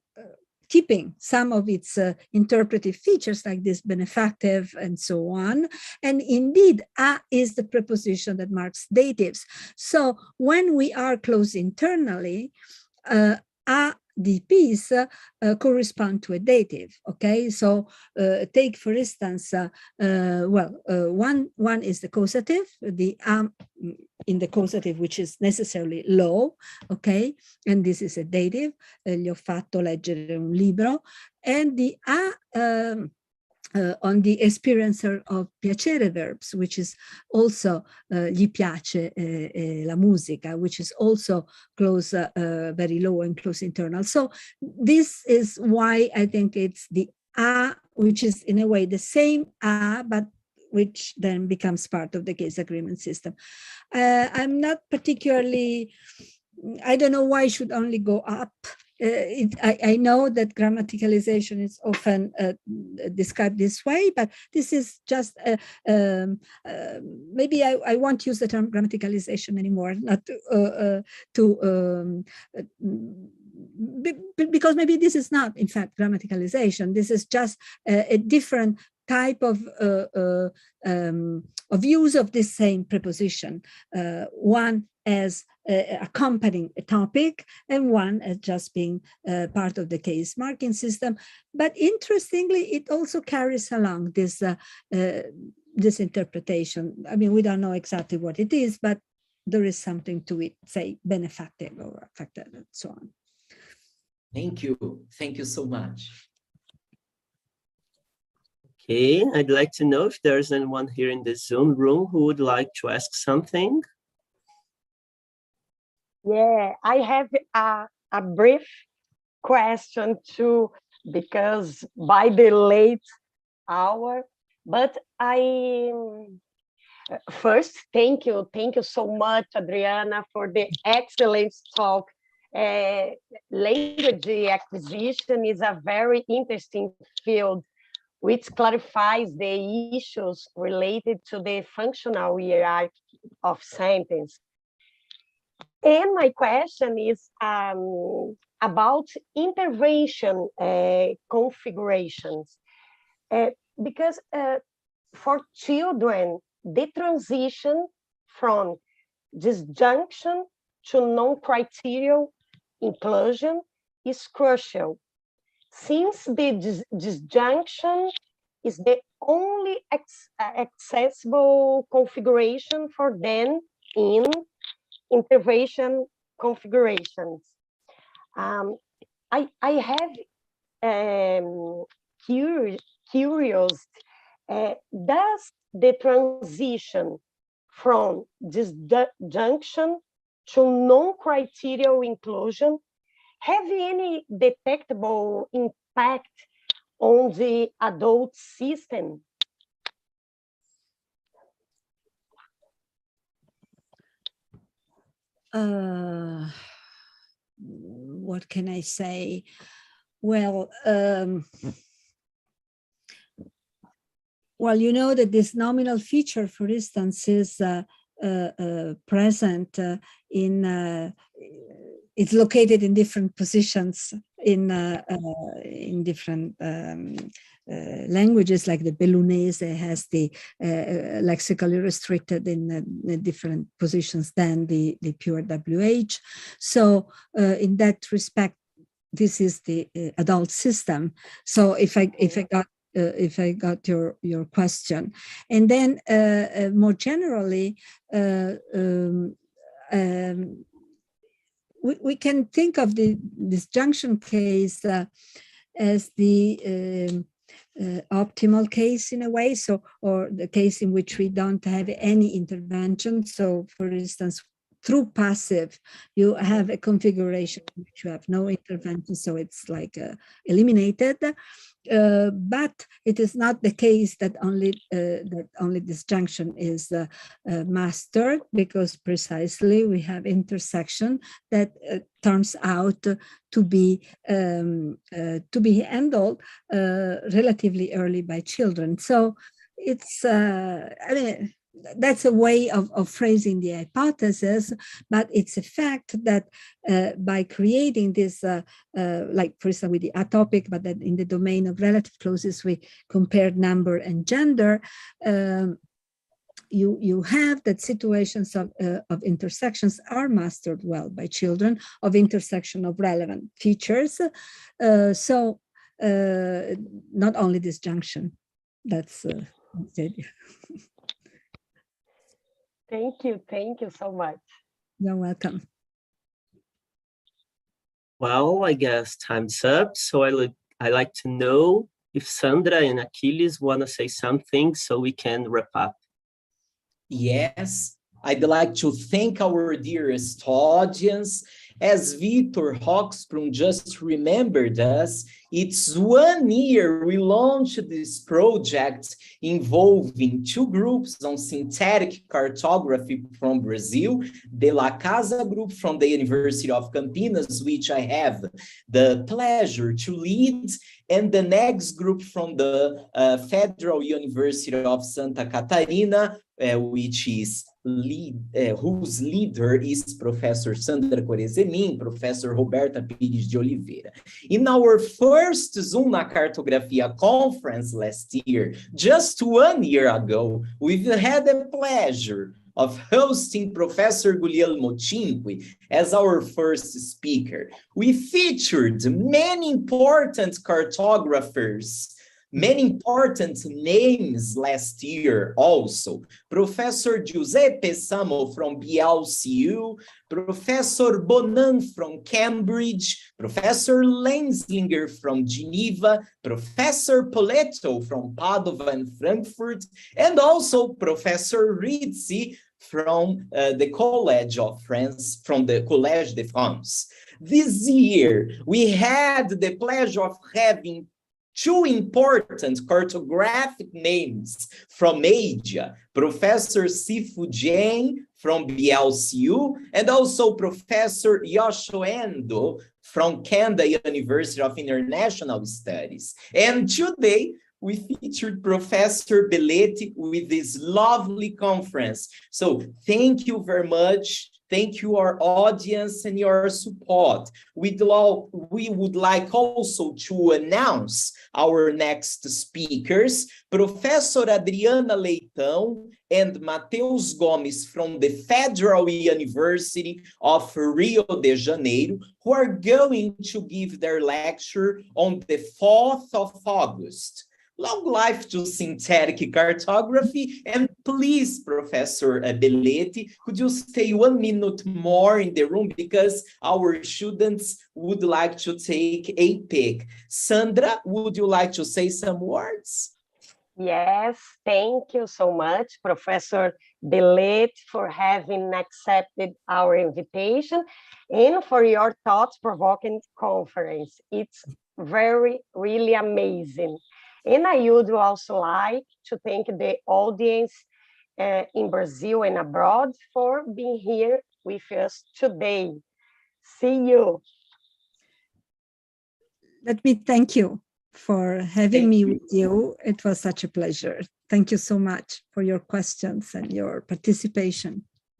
keeping some of its interpretive features like this benefactive and so on. And indeed, a is the preposition that marks datives. So when we are close internally, DPs correspond to a dative, okay? So take, for instance, one is the causative, the in the causative, which is necessarily low, okay? And this is a dative, gli ho fatto leggere un libro, and the on the experiencer of piacere verbs, which is also gli piace la musica, which is also close, very low and close internal. So this is why I think it's the a, which is in a way the same a, but which then becomes part of the case agreement system. I'm not particularly, I don't know why it should only go up. I know that grammaticalization is often described this way, but this is just, maybe I won't use the term grammaticalization anymore, not because maybe this is not, in fact, grammaticalization. This is just a different type of use of this same preposition. One as accompanying a topic, and one as just being part of the case marking system. But interestingly, it also carries along this this interpretation. I mean, we don't know exactly what it is, but there is something to it, say benefited or affected and so on. Thank you. Thank you so much. Okay, I'd like to know if there's anyone here in the Zoom room who would like to ask something. Yeah, I have a brief question too, because by the late hour, but first, thank you so much, Adriana, for the excellent talk. Language acquisition is a very interesting field, which clarifies the issues related to the functional hierarchy of sentence. And my question is about intervention configurations, because for children, the transition from disjunction to non-criterial inclusion is crucial, since the disjunction is the only accessible configuration for them in intervention configurations. I have curious, does the transition from disjunction to non-criterial inclusion have any detectable impact on the adult system? What can I say? Well, well, you know that this nominal feature, for instance, is present it's located in different positions in different languages, like the Bellunese has the lexically restricted in different positions than the pure WH. So in that respect, this is the adult system. So if I got your question, and then more generally, we can think of the disjunction case as the optimal case in a way, so, or the case in which we don't have any intervention. So, for instance, through passive, you have a configuration in which you have no intervention, so it's like eliminated. But it is not the case that only disjunction is mastered, because precisely we have intersection that turns out to be handled relatively early by children. So it's I mean, that's a way of phrasing the hypothesis, but it's a fact that by creating this, like for instance with the atopic, but that in the domain of relative clauses, we compared number and gender, you have that situations of intersections are mastered well by children, of intersection of relevant features. So not only disjunction, that's the idea. Thank you so much. You're welcome. Well, I guess time's up. So I like to know if Sandra and Achilles want to say something so we can wrap up. Yes, I'd like to thank our dearest audience. As Vitor Hoxbrum just remembered us, it's 1 year we launched this project involving 2 groups on synthetic cartography from Brazil, the La Casa group from the University of Campinas, which I have the pleasure to lead, and the next group from the Federal University of Santa Catarina, which is whose leader is Professor Sandra Corezemin, Professor Roberta Pires de Oliveira. In our first Zoom na Cartografia conference last year, just 1 year ago, we've had the pleasure of hosting Professor Guglielmo Cinque as our first speaker. We featured many important cartographers, many important names last year also. Professor Giuseppe Samo from BLCU, Professor Bonan from Cambridge, Professor Lenzlinger from Geneva, Professor Poletto from Padova and Frankfurt, and also Professor Rizzi from the College of France, from the Collège de France. This year, we had the pleasure of having two important cartographic names from Asia, Professor Sifu Jiang from BLCU, and also Professor Yosho Endo from Kanda University of International Studies. And today, we featured Professor Belletti with this lovely conference. So thank you very much. Thank you, our audience, and your support. We would like also to announce our next speakers, Professor Adriana Leitão and Matheus Gomes from the Federal University of Rio de Janeiro, who are going to give their lecture on the 4th of August. Long life to synthetic cartography. And please, Professor Belletti, could you stay 1 minute more in the room because our students would like to take a pic. Sandra, would you like to say some words? Yes, thank you so much, Professor Belletti, for having accepted our invitation and for your thought-provoking conference. It's really amazing. And I would also like to thank the audience in Brazil and abroad for being here with us today. See you. Let me thank you for having me with you. It was such a pleasure. Thank you so much for your questions and your participation.